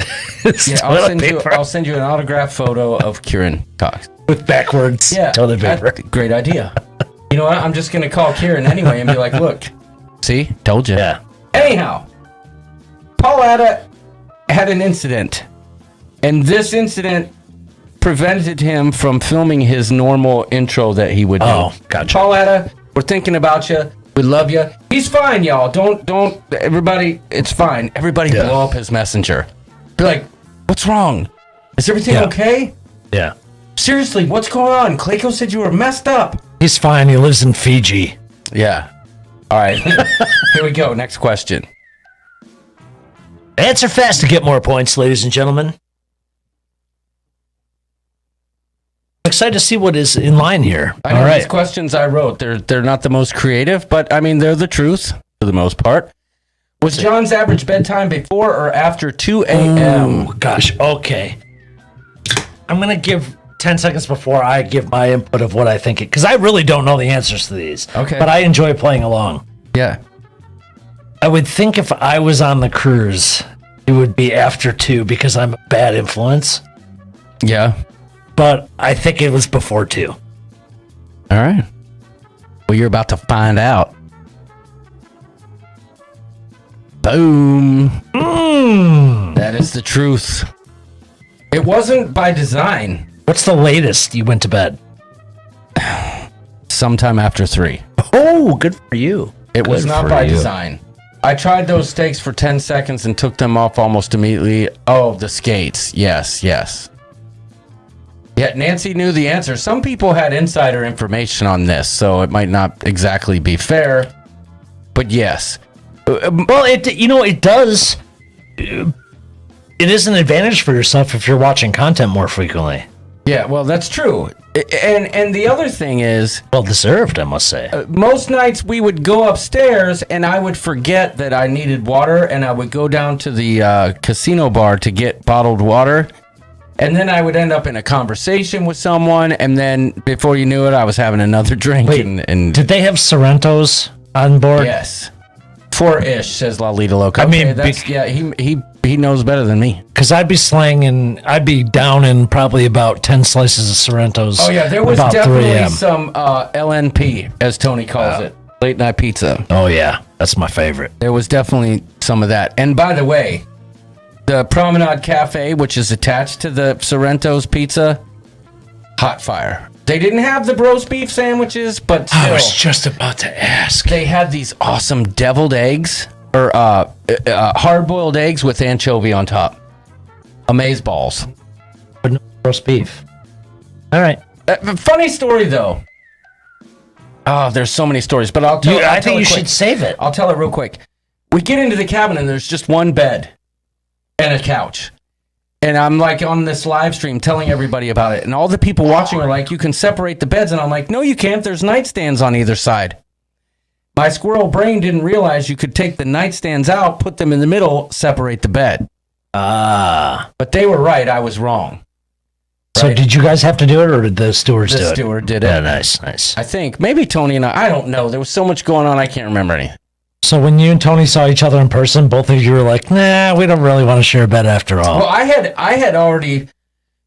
toilet paper I'll send you an autographed photo of Kieran Cox. with backwards toilet paper. Great idea. You know what? I'm just going to call Kieran anyway and be like, look, see? Told you. Yeah. Anyhow, Paul Atta had an incident, and this incident prevented him from filming his normal intro that he would do. Oh, gotcha. Paul Atta, we're thinking about you. We love you. He's fine, y'all. Don't, everybody, it's fine. Everybody blow up his messenger. Be like, what's wrong? Is everything okay? Yeah. Seriously, what's going on? Clayco said you were messed up. He's fine. He lives in Fiji. Yeah. All right. Here we go. Next question. Answer fast to get more points, ladies and gentlemen. I'm excited to see what is in line here. I know All right. these questions I wrote, they're not the most creative, but I mean, they're the truth for the most part. Was John's average bedtime before or after 2 a.m.? Oh, gosh. Okay. I'm going to give 10 seconds before I give my input of what I think it, because I really don't know the answers to these. Okay. But I enjoy playing along. Yeah. I would think if I was on the cruise, it would be after 2 because I'm a bad influence. Yeah. But I think it was before 2. All right. Well, you're about to find out. Boom. That is the truth. It wasn't by design. What's the latest you went to bed? Sometime after 3. Oh, good for you. It was not by design. I tried those steaks for 10 seconds and took them off almost immediately. Oh, the skates. Yes. Yeah, Nancy knew the answer. Some people had insider information on this, so it might not exactly be fair. But yes. Well, it does. It is an advantage for yourself if you're watching content more frequently. Yeah, well, that's true. And the other thing is... Well deserved, I must say. Most nights we would go upstairs and I would forget that I needed water and I would go down to the casino bar to get bottled water. And then I would end up in a conversation with someone, and then before you knew it, I was having another drink. Wait, and did they have Sorrentos on board? Yes. 4-ish, says Lalita Loca. I mean, he knows better than me. Because I'd be down in probably about 10 slices of Sorrentos. Oh, yeah, there was about 3 definitely a.m. some LNP, as Tony calls it, late night pizza. Oh, yeah, that's my favorite. There was definitely some of that. And by the way, the Promenade Cafe, which is attached to the Sorrento's pizza, hot fire. They didn't have the roast beef sandwiches, but still, I was just about to ask. They had these awesome deviled eggs, or hard-boiled eggs with anchovy on top. Amaze balls. But no roast beef. All right. Funny story, though. Oh, there's so many stories, but I'll tell it. I think you should save it. I'll tell it real quick. We get into the cabin, and there's just one bed and a couch. And I'm like on this live stream telling everybody about it. And all the people watching are like, you can separate the beds. And I'm like, no, you can't. There's nightstands on either side. My squirrel brain didn't realize you could take the nightstands out, put them in the middle, separate the bed. But they were right. I was wrong. So Right? did you guys have to do it, or did the stewards do it? The steward did it. Yeah, nice. I think. Maybe Tony and I don't know. There was so much going on, I can't remember anything. So when you and Tony saw each other in person, both of you were like, nah, we don't really want to share a bed after all. Well, I had already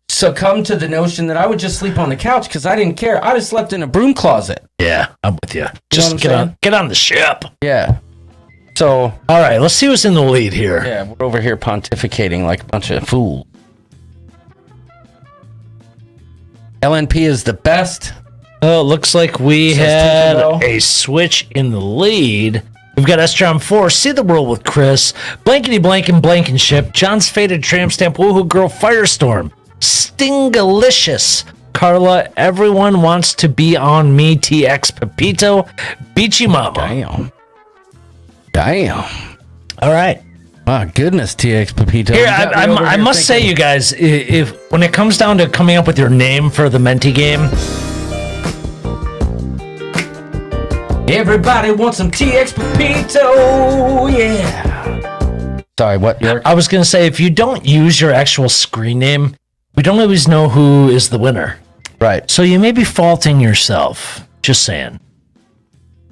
succumbed to the notion that I would just sleep on the couch because I didn't care. I just slept in a broom closet. Yeah, I'm with you. know Just what I'm get on the ship. Yeah. So, all right, let's see who's in the lead here. Yeah, we're over here pontificating like a bunch of fools. LNP is the best. Oh, it looks like we Says had Tinkerbell. a switch in the lead. We've got S-John 4, See the World with Chris, Blankety Blankenship, John's Faded Tramp Stamp, Woohoo Girl, Firestorm, Stingalicious, Carla, Everyone Wants to Be on Me, TX Pepito, Beachy Mama. Damn. All right. My goodness, TX Pepito. Here, I must say, you guys, if when it comes down to coming up with your name for the Menti game, everybody wants some TX Pepito, yeah. Sorry, what? I was going to say, if you don't use your actual screen name, we don't always know who is the winner. Right. So you may be faulting yourself. Just saying.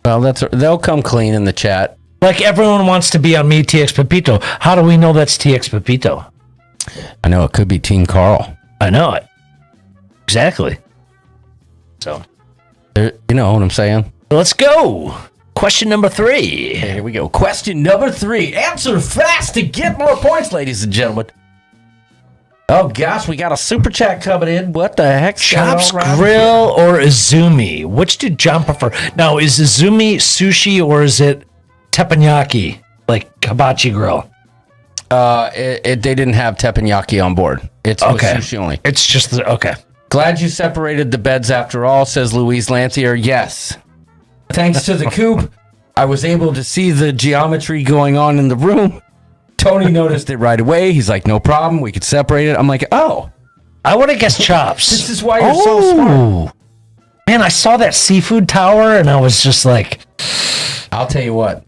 Well, they'll come clean in the chat. Like Everyone Wants to Be on Me, TX Pepito. How do we know that's TX Pepito? I know, it could be Team Carl. I know it. Exactly. So. You know what I'm saying? Let's go. Question number 3. Okay, here we go. Question number 3. Answer fast to get more points, ladies and gentlemen. Oh, gosh, we got a super chat coming in. What the heck? Chops Grill or Izumi? Which did John prefer? Now, is Izumi sushi or is it teppanyaki, like hibachi grill? They didn't have teppanyaki on board. It's okay. Sushi only. It's just okay. Glad you separated the beds after all, says Louise Lanthier. Yes. Thanks to the coop, I was able to see the geometry going on in the room. Tony noticed it right away. He's like, no problem. We could separate it. I'm like, oh. I would have guessed chops. This is why you're so smart. Man, I saw that seafood tower and I was just like... I'll tell you what.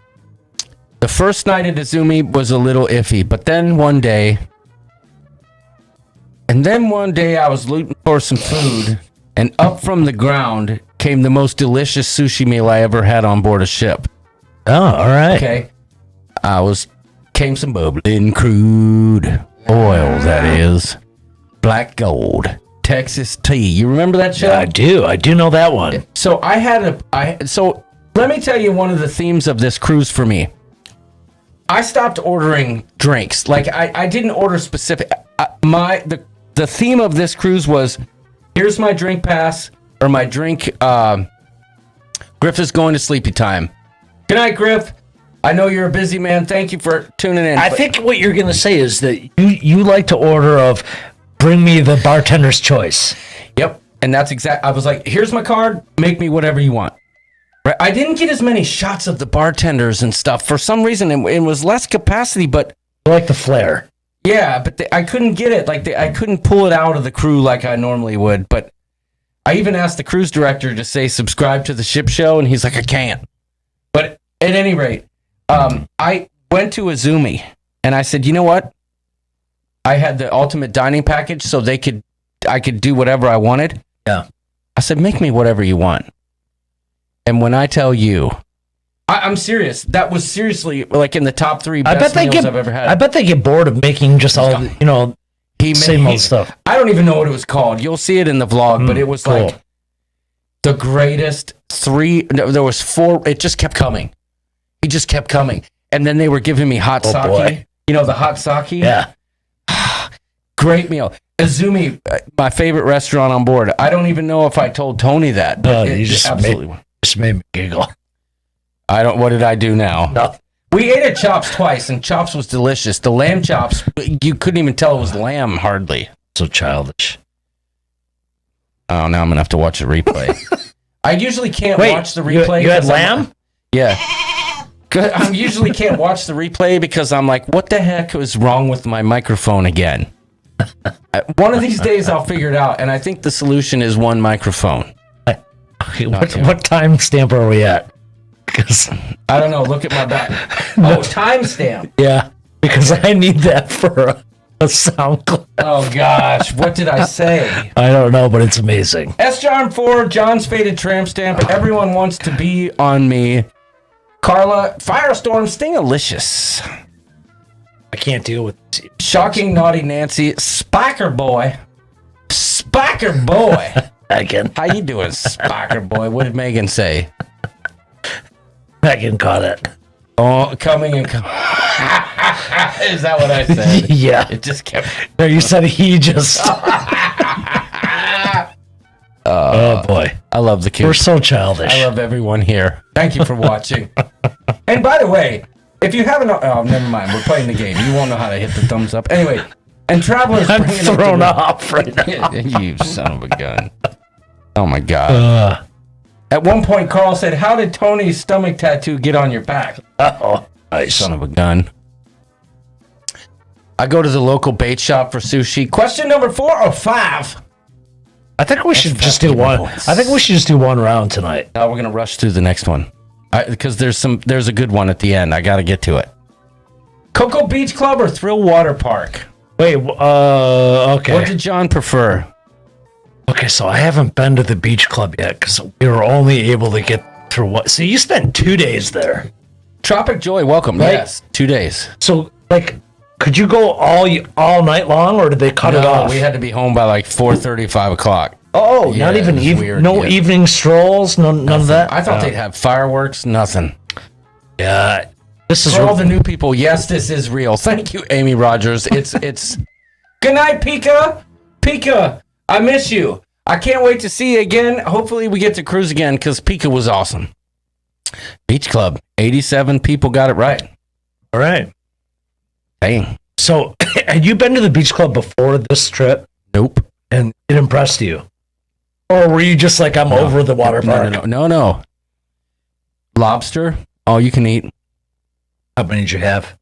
The first night at Izumi was a little iffy, but then one day I was looting for some food, and up from the ground came the most delicious sushi meal I ever had on board a ship. Oh, all right. Okay. Came some bubbling crude oil, that is. Black gold. Texas tea. You remember that show? Yeah, I do know that one. So so let me tell you one of the themes of this cruise for me. I stopped ordering drinks. Like I didn't order specific. The theme of this cruise was, here's my drink pass or my drink. Griff is going to sleepy time. Good night, Griff. I know you're a busy man. Thank you for tuning in. I think what you're going to say is that you like to order of, bring me the bartender's choice. Yep. And that's exact. I was like, here's my card. Make me whatever you want. Right. I didn't get as many shots of the bartenders and stuff. For some reason, it was less capacity, but... I like the flair. Yeah, but I couldn't get it. I couldn't pull it out of the crew like I normally would. But I even asked the cruise director to say, subscribe to the ship show, and he's like, I can't. But at any rate... I went to Azumi and I said, you know what? I had the ultimate dining package so I could do whatever I wanted. Yeah. I said, make me whatever you want. And when I tell you, I'm serious. That was seriously like in the top 3 best meals I've ever had. I bet they get bored of making just all, same old stuff. I don't even know what it was called. You'll see it in the vlog, but it was like the greatest 3. There was 4. It just kept coming. He just kept coming. And then they were giving me hot sake. Boy. You know, the hot sake? Yeah. Great meal. Azumi, my favorite restaurant on board. I don't even know if I told Tony that. You just made me giggle. What did I do now? Nothing. We ate at Chops twice, and Chops was delicious. The lamb chops, you couldn't even tell it was lamb, hardly. So childish. Oh, now I'm going to have to watch a replay. I usually can't watch the replay. You had lamb? Yeah. I usually can't watch the replay because I'm like, what the heck was wrong with my microphone again? One of these days I'll figure it out, and I think the solution is one microphone. Okay, what time stamp are we at? Because I don't know. Look at my back. Oh, timestamp. Yeah, because I need that for a sound clip. Oh gosh, what did I say? I don't know, but it's amazing. S. John 4, John's faded tramp stamp. Everyone wants to be on me. Carla, Firestorm, Stingalicious. I can't deal with Shocking Naughty Nancy, Spiker Boy. Spiker Boy. Megan. How you doing, Spiker Boy? What did Megan say? Megan caught it. Oh, coming and coming. Is that what I said? Yeah. It just kept... No, you said he just... Oh boy, I love the kids. We're so childish. I love everyone here. Thank you for watching. And by the way, if you haven't, never mind. We're playing the game. You won't know how to hit the thumbs up. Anyway, and Travelers, I'm thrown off right now. You son of a gun! Oh my god. At one point, Carl said, "How did Tony's stomach tattoo get on your back?" Oh, nice. Son of a gun. I go to the local bait shop for sushi. Question number 4 or 5. I think we should just do one. I think we should just do one round tonight. No, we're gonna rush through the next one because there's a good one at the end. I got to get to it. Cocoa Beach Club or Thrill Water Park? Wait, okay. What did John prefer? Okay, so I haven't been to the beach club yet because we were only able to get through what? So you spent 2 days there. Tropic Joy, welcome. Right? Yes, 2 days. So could you go all night long, or did they cut it off? We had to be home by like 4:30, 5 o'clock. Oh, yeah, not even evening strolls, none of that. I thought they'd have fireworks. Nothing. Yeah, this is for all the new people. Yes, this is real. Thank you, Amy Rogers. It's. Good night, Pika. Pika, I miss you. I can't wait to see you again. Hopefully, we get to cruise again because Pika was awesome. Beach Club, 87 people got it right. All right. Dang. So, had you been to the beach club before this trip? Nope. And it impressed you? Or were you just like, I'm over the water park? No. Lobster, all you can eat. How many did you have?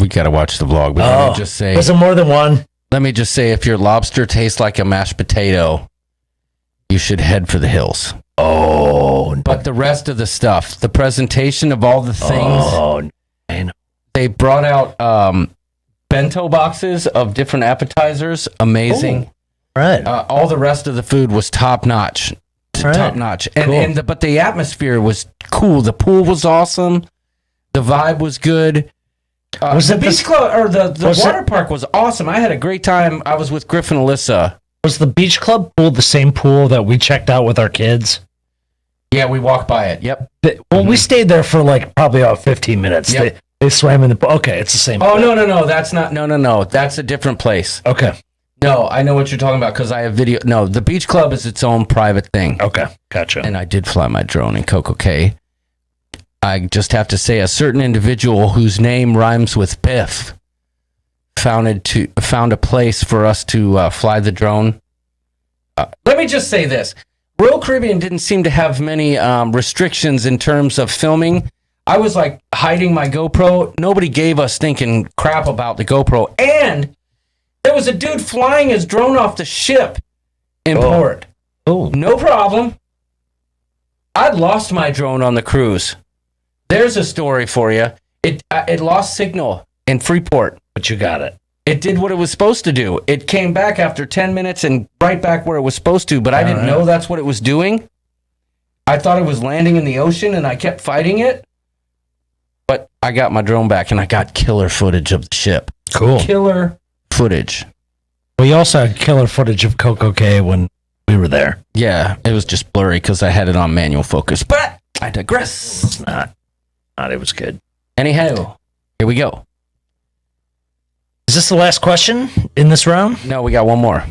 We got to watch the vlog. But let me just say, was it more than one? Let me just say, if your lobster tastes like a mashed potato, you should head for the hills. Oh, but the rest of the stuff, the presentation of all the things, man. They brought out bento boxes of different appetizers, amazing. Right. All the rest of the food was top notch, top notch, and but the atmosphere was cool. The pool was awesome. The vibe was good. Was the it beach club or the water park was awesome. I had a great time. I was with Griff and Alyssa. Was the beach club pool the same pool that we checked out with our kids? Yeah, we walked by it. Yep. Well, we stayed there for like probably about 15 minutes. Yep. They swam in the pool. Okay, it's the same. Oh, no. That's not. No. That's a different place. Okay. No, I know what you're talking about because I have video. No, the beach club is its own private thing. Okay, gotcha. And I did fly my drone in Coco Cay. I just have to say a certain individual whose name rhymes with Biff found a place for us to fly the drone. Let me just say this. Royal Caribbean didn't seem to have many restrictions in terms of filming. I was like hiding my GoPro. Nobody gave us thinking crap about the GoPro. And there was a dude flying his drone off the ship in port. Oh. No problem. I'd lost my drone on the cruise. There's a story for you. It lost signal in Freeport. But you got it. It did what it was supposed to do. It came back after 10 minutes and right back where it was supposed to, but I didn't know that's what it was doing. I thought it was landing in the ocean and I kept fighting it. But I got my drone back and I got killer footage of the ship. Cool. Killer footage. We also had killer footage of Coco Cay when we were there. Yeah, it was just blurry because I had it on manual focus. But I digress. It's not. It was good. Anyhow, here we go. Is this the last question in this round? No, we got one more.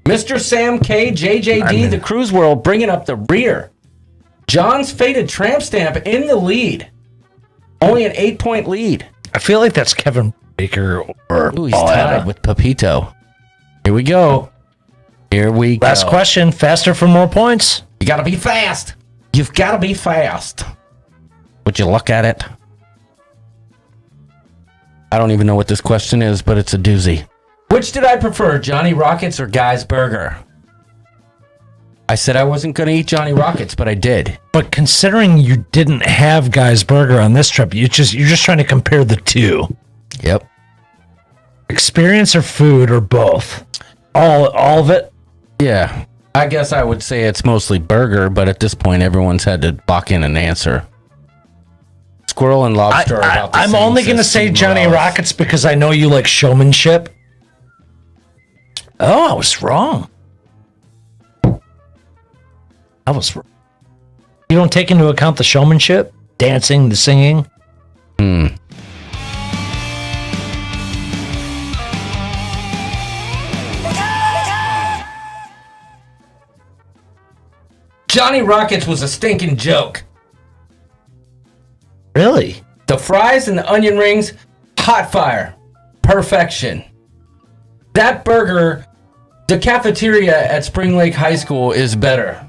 Mr. Sam K, JJD, the Cruise World, bringing up the rear. John's faded tramp stamp in the lead. Only an 8-point lead. I feel like that's Kevin Baker or Ooh, he's tied with Pepito. Here we go. Last question. Faster for more points. You got to be fast. You've got to be fast. Would you look at it? I don't even know what this question is, but it's a doozy. Which did I prefer, Johnny Rockets or Guy's Burger? I said I wasn't going to eat Johnny Rockets, but I did. But considering you didn't have Guy's Burger on this trip, you're just trying to compare the two. Yep. Experience or food or both? All of it? Yeah. I guess I would say it's mostly burger, but at this point, everyone's had to lock in an answer. Squirrel and lobster are about the I'm same only going to say Johnny Rockets because I know you like showmanship. Oh, I was wrong. I was wrong. You don't take into account the showmanship? Dancing, the singing? Johnny Rockets was a stinking joke. Really? The fries and the onion rings, hot fire. Perfection. That burger, the cafeteria at Spring Lake High School is better.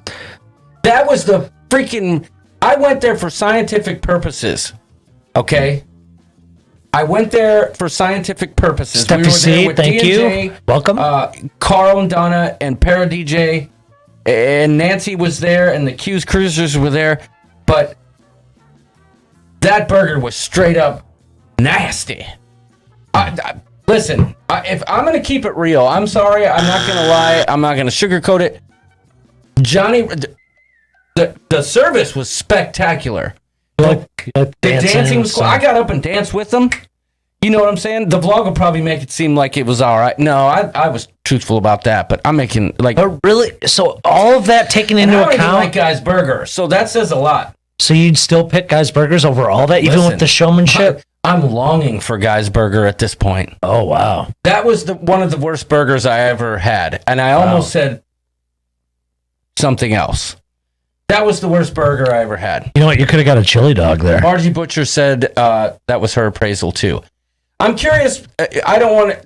That was the freaking... I went there for scientific purposes. Okay? I went there for scientific purposes. Step your seat, thank D&J, you. Welcome. Carl and Donna and Para DJ. And Nancy was there and the Q's Cruisers were there. But... that burger was straight up nasty. Listen, if I'm going to keep it real, I'm sorry. I'm not going to lie. I'm not going to sugarcoat it. Johnny, the service was spectacular. The dancing was cool. I got up and danced with them. You know what I'm saying? The vlog will probably make it seem like it was all right. No, I was truthful about that, but I'm making like... But really? So all of that taken into account? I don't even like Guy's Burger, so that says a lot. So you'd still pick Guy's Burgers over all that, even with the showmanship? I'm longing for Guy's Burger at this point. Oh, wow. That was one of the worst burgers I ever had. And I almost said something else. That was the worst burger I ever had. You know what? You could have got a chili dog there. Margie Butcher said that was her appraisal, too. I'm curious. I don't want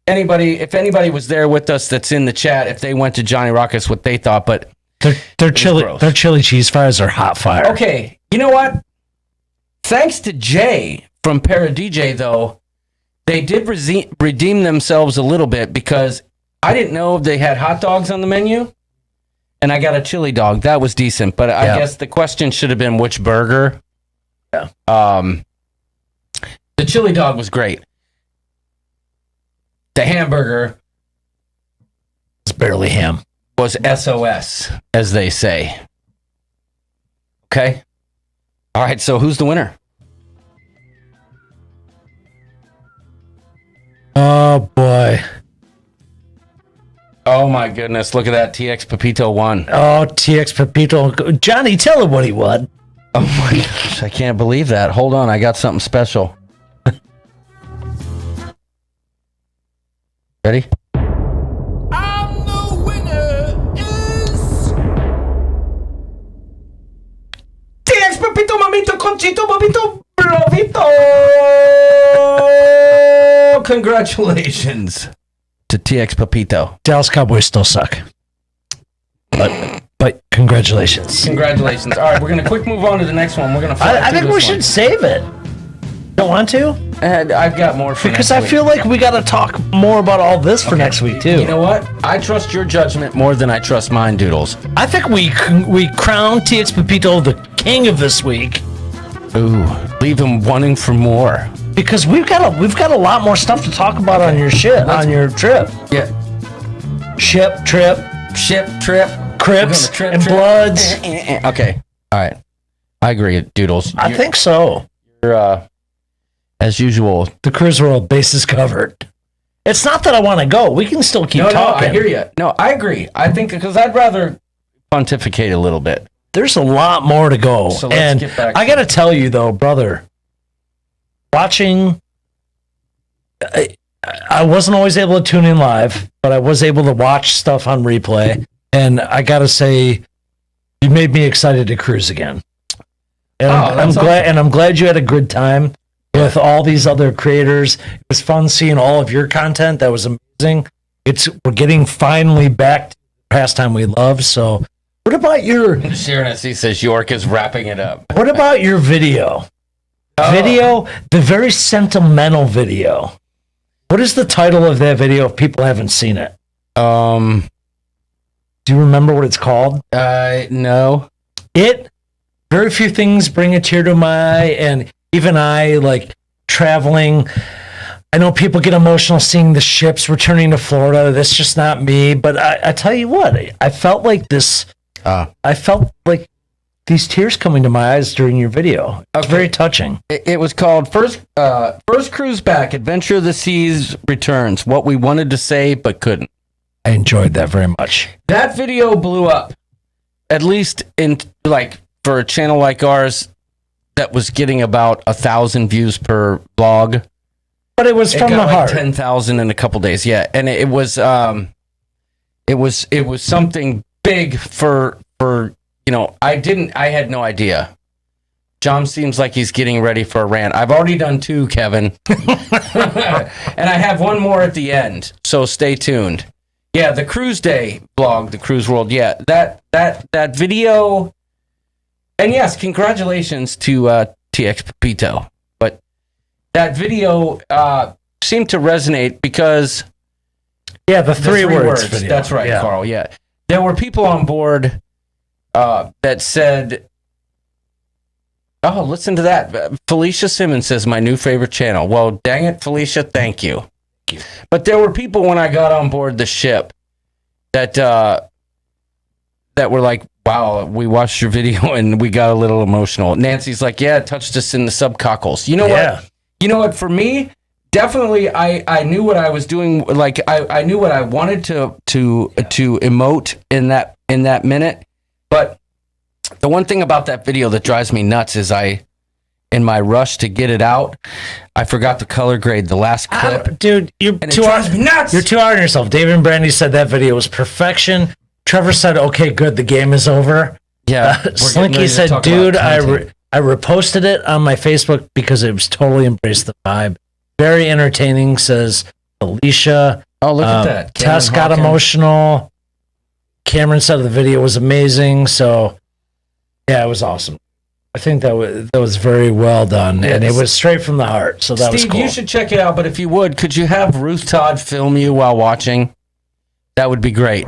anybody, if anybody was there with us that's in the chat, if they went to Johnny Rockets, what they thought, but... Their chili cheese fries are hot fire. Okay, you know what? Thanks to Jay from Para DJ, though, they did redeem themselves a little bit because I didn't know they had hot dogs on the menu, and I got a chili dog. That was decent, but I guess the question should have been which burger. Yeah. The chili dog was great. The hamburger was barely ham. Was SOS, as they say. Okay? All right, so who's the winner? Oh boy. Oh my goodness! Look at that. TX Pepito won. Oh, TX Pepito. Johnny, tell him what he won. Oh my gosh! I can't believe that. Hold on, I got something special. Ready? And the winner is TX Pepito Mamito Conchito Mamito Brovito. Congratulations to TX Pepito. Dallas Cowboys still suck. But congratulations. Congratulations. All right, we're gonna quick move on to the next one. We're gonna. I think we should save it. Don't want to? And I've got more for Because next I week. feel like we got to talk more about all this for next week too. You know what? I trust your judgment more than I trust mine, Doodles. I think we crown TX Pepito the king of this week. Ooh, leave him wanting for more. Because we've got a lot more stuff to talk about on your trip. Yeah. Ship trip, Crips Trip, and Bloods. Okay. All right. I agree, Doodles. I think so. You're as usual. The Cruise World base is covered. It's not that I want to go. We can still keep talking. No, I hear you. No, I agree. I think because I'd rather pontificate a little bit. There's a lot more to go. So let's and get back I got to tell you though, brother, watching, I wasn't always able to tune in live, but I was able to watch stuff on replay. And I got to say, you made me excited to cruise again. And I'm glad, and I'm glad you had a good time with all these other creators. It was fun seeing all of your content. That was amazing. We're getting finally back to the pastime we love. So, what about your Sharon SC says York is wrapping it up. What about your video? Video, the very sentimental video. What is the title of that video if people haven't seen it? Do you remember what it's called? No. Very few things bring a tear to my eye, and even I, like traveling, I know people get emotional seeing the ships returning to Florida. That's just not me. But I tell you what, I felt like this. I felt like these tears coming to my eyes during your video. It's very touching. It was called First Cruise Back, Adventure of the Seas Returns. What we wanted to say but couldn't. I enjoyed that very much. That video blew up. At least in for a channel like ours that was getting about 1,000 views per vlog. But it was from the heart. 10,000 in a couple days. Yeah. And it was something big for I had no idea. John seems like he's getting ready for a rant. I've already done 2, Kevin. And I have one more at the end. So stay tuned. Yeah, the Cruise Day blog, the Cruise World. Yeah, that video. And yes, congratulations to TX Pepito. But that video seemed to resonate because the three words video. That's right, yeah. Carl. Yeah, there were people on board that said, "Oh, listen to that." Felicia Simmons says, "My new favorite channel." Well, dang it, Felicia, thank you. But there were people when I got on board the ship that were like, "Wow, we watched your video and we got a little emotional." Nancy's like, "Yeah, it touched us in the subcockles." You know what? You know what? For me, definitely, I knew what I was doing. Like I knew what I wanted to emote in that minute. But the one thing about that video that drives me nuts is in my rush to get it out, I forgot to color grade the last clip. Dude, you're too hard on yourself. David and Brandy said that video was perfection. Trevor said, "Okay, good, the game is over." Yeah. Slinky said, "Dude, I reposted it on my Facebook because it was totally embraced the vibe. Very entertaining," says Alicia. Oh, look at that. Tess got emotional. Cameron said the video was amazing. So, yeah, it was awesome. I think that was very well done, and it was straight from the heart. So that was cool. You should check it out. But if you would, could you have Ruth Todd film you while watching? That would be great.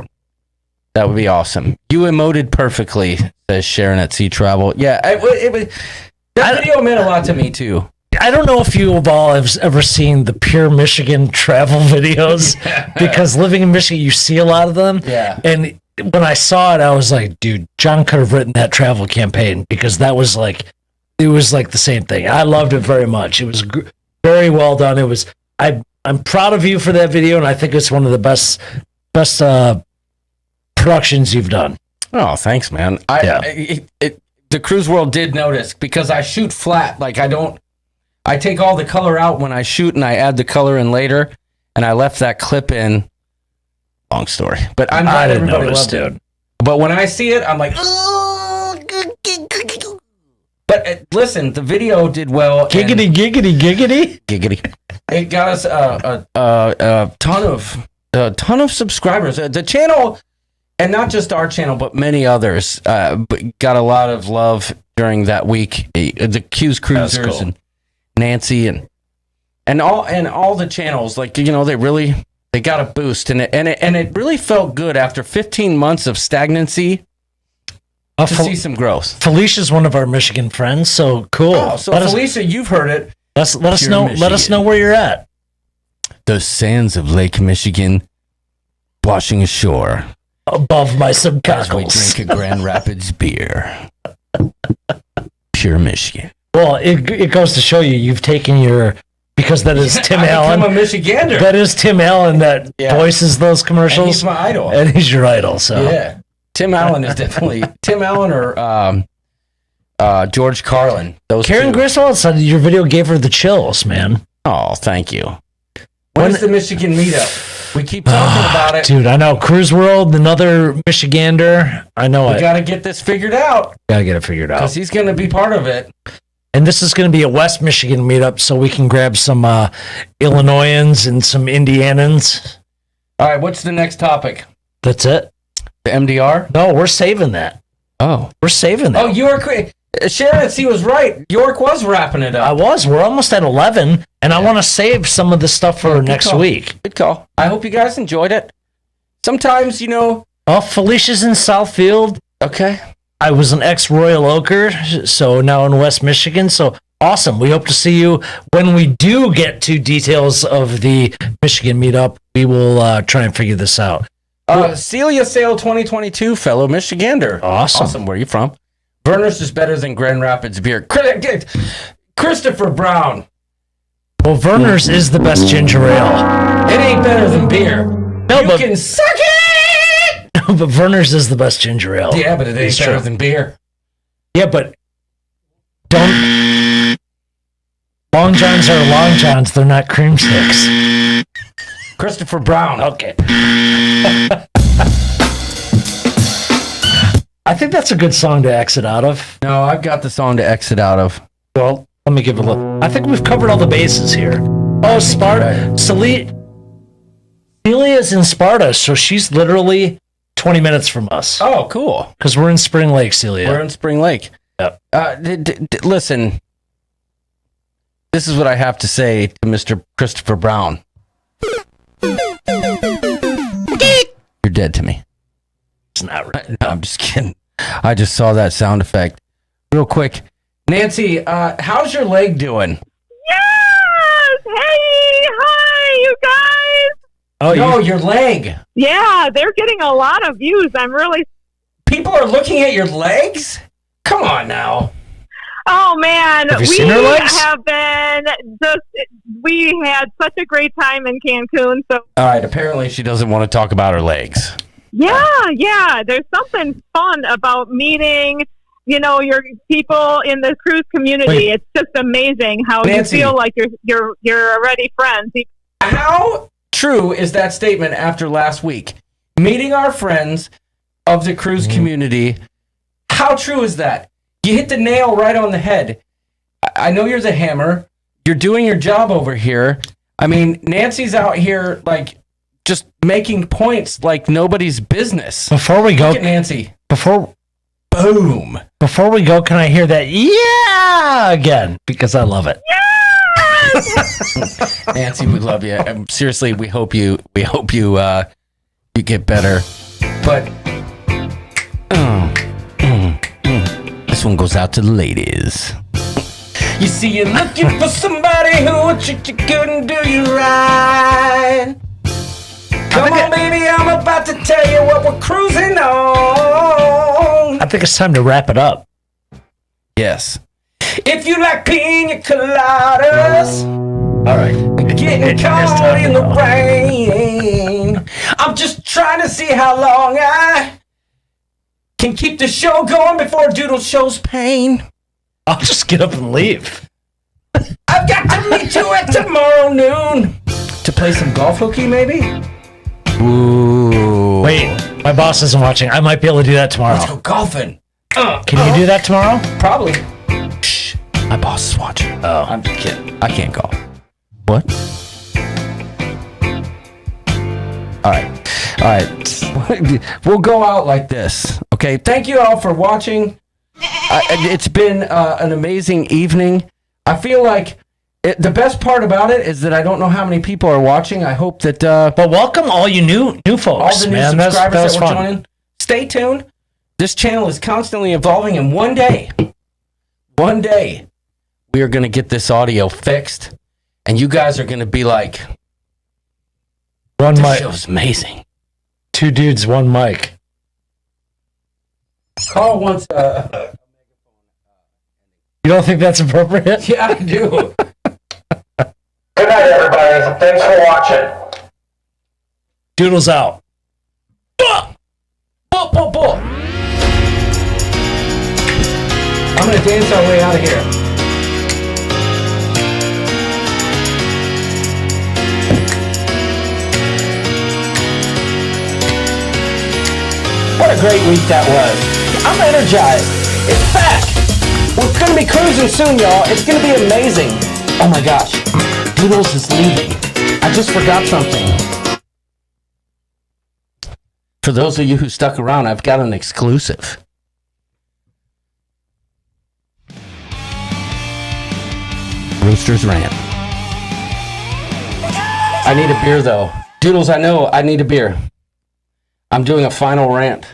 That would be awesome. You emoted perfectly, says Sharon at Sea Travel. Yeah, that video meant a lot to me too. I don't know if you all have ever seen the Pure Michigan travel videos, because living in Michigan, you see a lot of them. Yeah. And when I saw it, I was like, dude, John could have written that travel campaign, because it was like the same thing. I loved it very much. It was very well done. I'm I'm proud of you for that video, and I think it's one of the best productions you've done. Oh, thanks, man. The Cruise World did notice because I shoot flat. Like I take all the color out when I shoot, and I add the color in later. And I left that clip in. Long story, but I'm glad everybody loved it. But when I see it, I'm like, oh. But listen, the video did well. Giggity, giggity, giggity, giggity. It got us a ton of subscribers. The channel, and not just our channel, but many others, got a lot of love during that week. The Q's Cruisers and Nancy and all the channels, like, you know, they got a boost, and it really felt good after 15 months of stagnancy to see some growth. Felicia's one of our Michigan friends, so cool. Oh, so Felicia, you've heard it. Let us know. Michigan. Let us know where you're at. The sands of Lake Michigan, washing ashore above my subcockles. As we drink a Grand Rapids beer. Pure Michigan. Well, it goes to show you've taken your. Because that is Tim Allen. I'm a Michigander. That is Tim Allen that voices those commercials. And he's my idol. And he's your idol. So yeah, Tim Allen is definitely Tim Allen or George Carlin. Those Karen two. Griswold said your video gave her the chills, man. Oh, thank you. When's the Michigan meetup? We keep talking about it, dude. I know Cruise World, another Michigander. I know we got to get this figured out. Got to get it figured out because he's going to be part of it. And this is going to be a West Michigan meetup, so we can grab some Illinoisans and some Indianans. All right, what's the next topic? That's it. The MDR? No, we're saving that. Oh. We're saving that. Oh, York. Sharon, he was right. York was wrapping it up. I was. We're almost at 11, and I want to save some of the stuff for next week. Good call. I hope you guys enjoyed it. Sometimes, you know. Oh, Felicia's in Southfield. Okay. I was an ex-Royal Oaker, so now in West Michigan. So awesome. We hope to see you when we do get to details of the Michigan meetup. We will try and figure this out. Celia Sale 2022, fellow Michigander. Awesome. Where are you from? Verner's is better than Grand Rapids beer. Christopher Brown. Well, Verner's is the best ginger ale. It ain't better than beer. No, you can suck it! But Verner's is the best ginger ale. Yeah, but it ain't better than beer. Yeah, but don't. Long Johns are Long Johns. They're not cream sticks. Christopher Brown. Okay. I think that's a good song to exit out of. No, I've got the song to exit out of. Well, let me give a look. I think we've covered all the bases here. Oh, Sparta. Celia's in Sparta, so she's literally 20 minutes from us. Oh, cool. Because we're in Spring Lake, Celia. We're in Spring Lake. Yep. Listen, this is what I have to say to Mr. Christopher Brown. You're dead to me. It's not right. No, I'm just kidding. I just saw that sound effect. Real quick. Nancy, how's your leg doing? Yes! Hey! Hi, you guys! Oh, no, your leg. Yeah, they're getting a lot of views. I'm really... People are looking at your legs? Come on now. Oh, man. Have you seen her legs? We had such a great time in Cancun. So. All right, apparently she doesn't want to talk about her legs. Yeah. There's something fun about meeting, you know, your people in the cruise community. Wait. It's just amazing how Nancy, you feel like you're already friends. How true is that statement after last week? Meeting our friends of the cruise community. How true is that? You hit the nail right on the head. I know you're the hammer. You're doing your job over here. I mean, Nancy's out here, like, just making points like nobody's business. Before we go, Look at Nancy. Boom. Before we go, can I hear that yeah again? Because I love it. Yes! Nancy, we love you. Seriously, we hope you get better. But this one goes out to the ladies. You see, you're looking for somebody who would treat you good and do you right. Come on, baby, I'm about to tell you what we're cruising on. I think it's time to wrap it up. Yes. If you like pina coladas. All right. Getting caught in the rain. I'm just trying to see how long I can keep the show going before Doodle shows pain. I'll just get up and leave. I've got to meet you at tomorrow noon to play some golf hooky, maybe. Ooh. Wait, my boss isn't watching. I might be able to do that tomorrow. Let's go golfing. Can you do that tomorrow? Probably. Shh. My boss is watching. Oh. I'm just kidding. I can't golf. What? All right. We'll go out like this. Okay. Thank you all for watching. It's been an amazing evening. I feel like the best part about it is that I don't know how many people are watching. I hope that. But welcome all you new folks, all the new man. subscribers That were was fun. joining. Stay tuned. This channel is constantly evolving, and one day, we are going to get this audio fixed, and you guys are going to be like, One "This mic. show's amazing." 2 dudes, 1 mic. Carl wants You don't think that's appropriate? Yeah, I do. Good night, everybody. Thanks for watching. Doodles out. Bull. I'm going to dance our way out of here. What a great week that was. I'm energized. It's back. We're going to be cruising soon, y'all. It's going to be amazing. Oh my gosh. Doodles is leaving. I just forgot something. For those of you who stuck around, I've got an exclusive. Rooster's Rant. I need a beer, though. Doodles, I know I need a beer. I'm doing a final rant.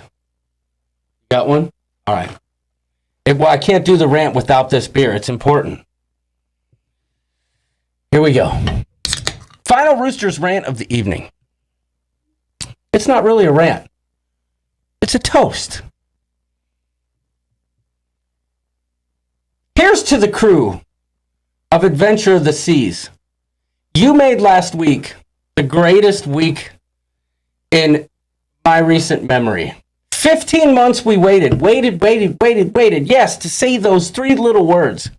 Got one? All right. Well, I can't do the rant without this beer. It's important. Here we go. Final Rooster's Rant of the evening. It's not really a rant. It's a toast. Here's to the crew of Adventure of the Seas. You made last week the greatest week in my recent memory. 15 months we waited. Yes, to say those 3 little words.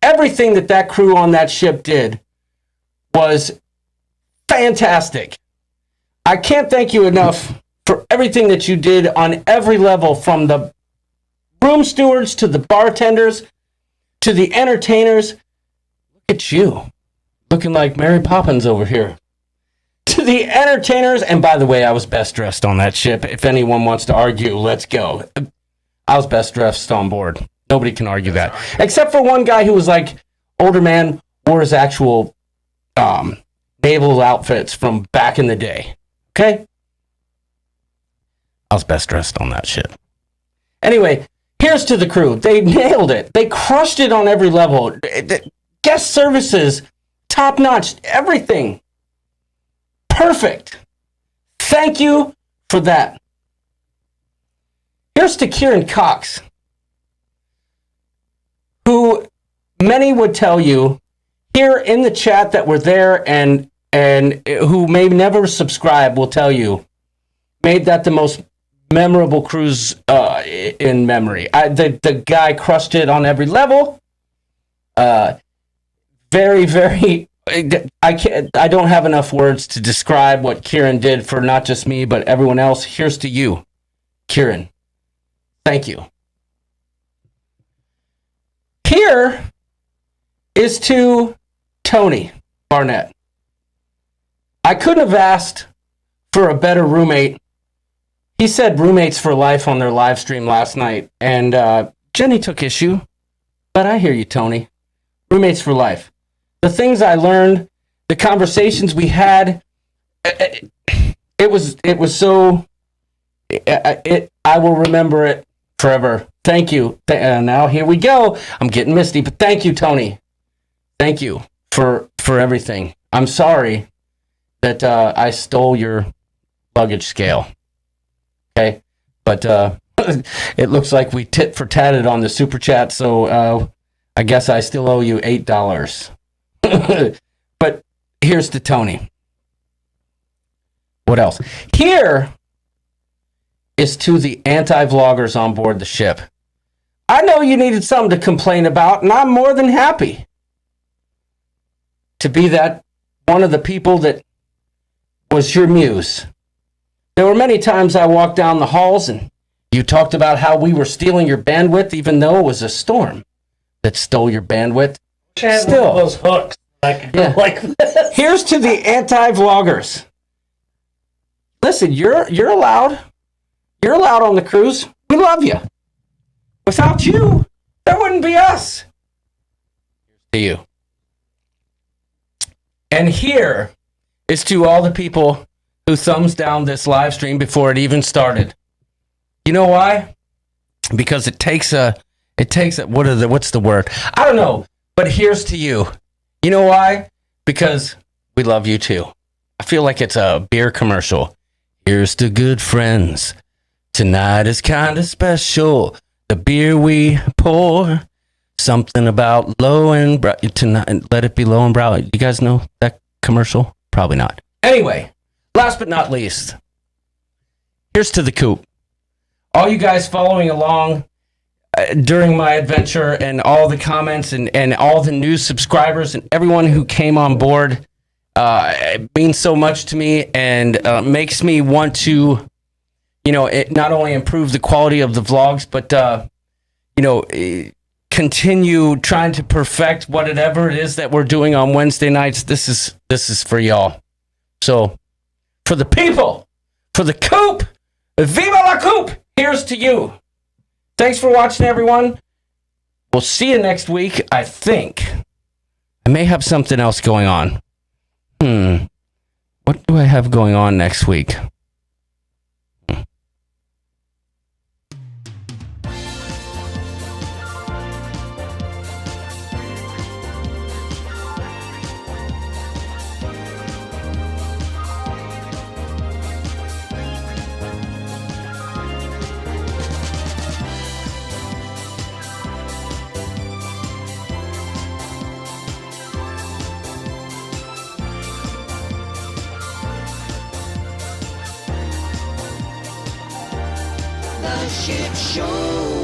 Everything that crew on that ship did was fantastic. I can't thank you enough for everything that you did on every level, from the room stewards to the bartenders to the entertainers. Look at you, looking like Mary Poppins over here. To the entertainers, and by the way, I was best dressed on that ship. If anyone wants to argue, let's go. I was best dressed on board. Nobody can argue that. Except for one guy who was like, older man, wore his actual naval outfits from back in the day. Okay? I was best dressed on that ship. Anyway, here's to the crew. They nailed it. They crushed it on every level. Guest services, top notch, everything. Perfect. Thank you for that. Here's to Kieran Cox, who many would tell you here in the chat that were there and who may never subscribe will tell you made that the most memorable cruise in memory. The guy crushed it on every level. Very, very. I don't have enough words to describe what Kieran did for not just me, but everyone else. Here's to you, Kieran. Thank you. Here is to Tony Barnett. I couldn't have asked for a better roommate. He said roommates for life on their live stream last night, and Jenny took issue, but I hear you, Tony. Roommates for life. The things I learned, the conversations we had, it was so. I will remember it forever. Thank you. Now here we go. I'm getting misty, but thank you, Tony. Thank you for everything. I'm sorry that I stole your luggage scale. Okay, but it looks like we tit for tatted on the super chat, so I guess I still owe you $8. But here's to Tony. What else? Here is to the anti-vloggers on board the ship. I know you needed something to complain about, and I'm more than happy to be that one of the people that was your muse. There were many times I walked down the halls and you talked about how we were stealing your bandwidth, even though it was a storm that stole your bandwidth. Still, those hooks. Like this. Here's to the anti-vloggers. Listen, you're allowed. You're allowed on the cruise. We love you. Without you, there wouldn't be us. To you. And here is to all the people who thumbs down this live stream before it even started. You know why? Because it takes a what's the word? I don't know, but here's to you. You know why? Because we love you too. I feel like it's a beer commercial. Here's to good friends. Tonight is kind of special. The beer we pour, something about low and brow. Tonight, let it be low and brow. You guys know that commercial? Probably not. Anyway, last but not least, here's to the coop. All you guys following along during my adventure, and all the comments and all the new subscribers and everyone who came on board, it means so much to me, and makes me want to, it not only improve the quality of the vlogs, but continue trying to perfect whatever it is that we're doing on Wednesday nights. This is for y'all. So, for the people, for the coop, viva la coop! Here's to you. Thanks for watching, everyone. We'll see you next week. I think I may have something else going on. What do I have going on next week? The shit show.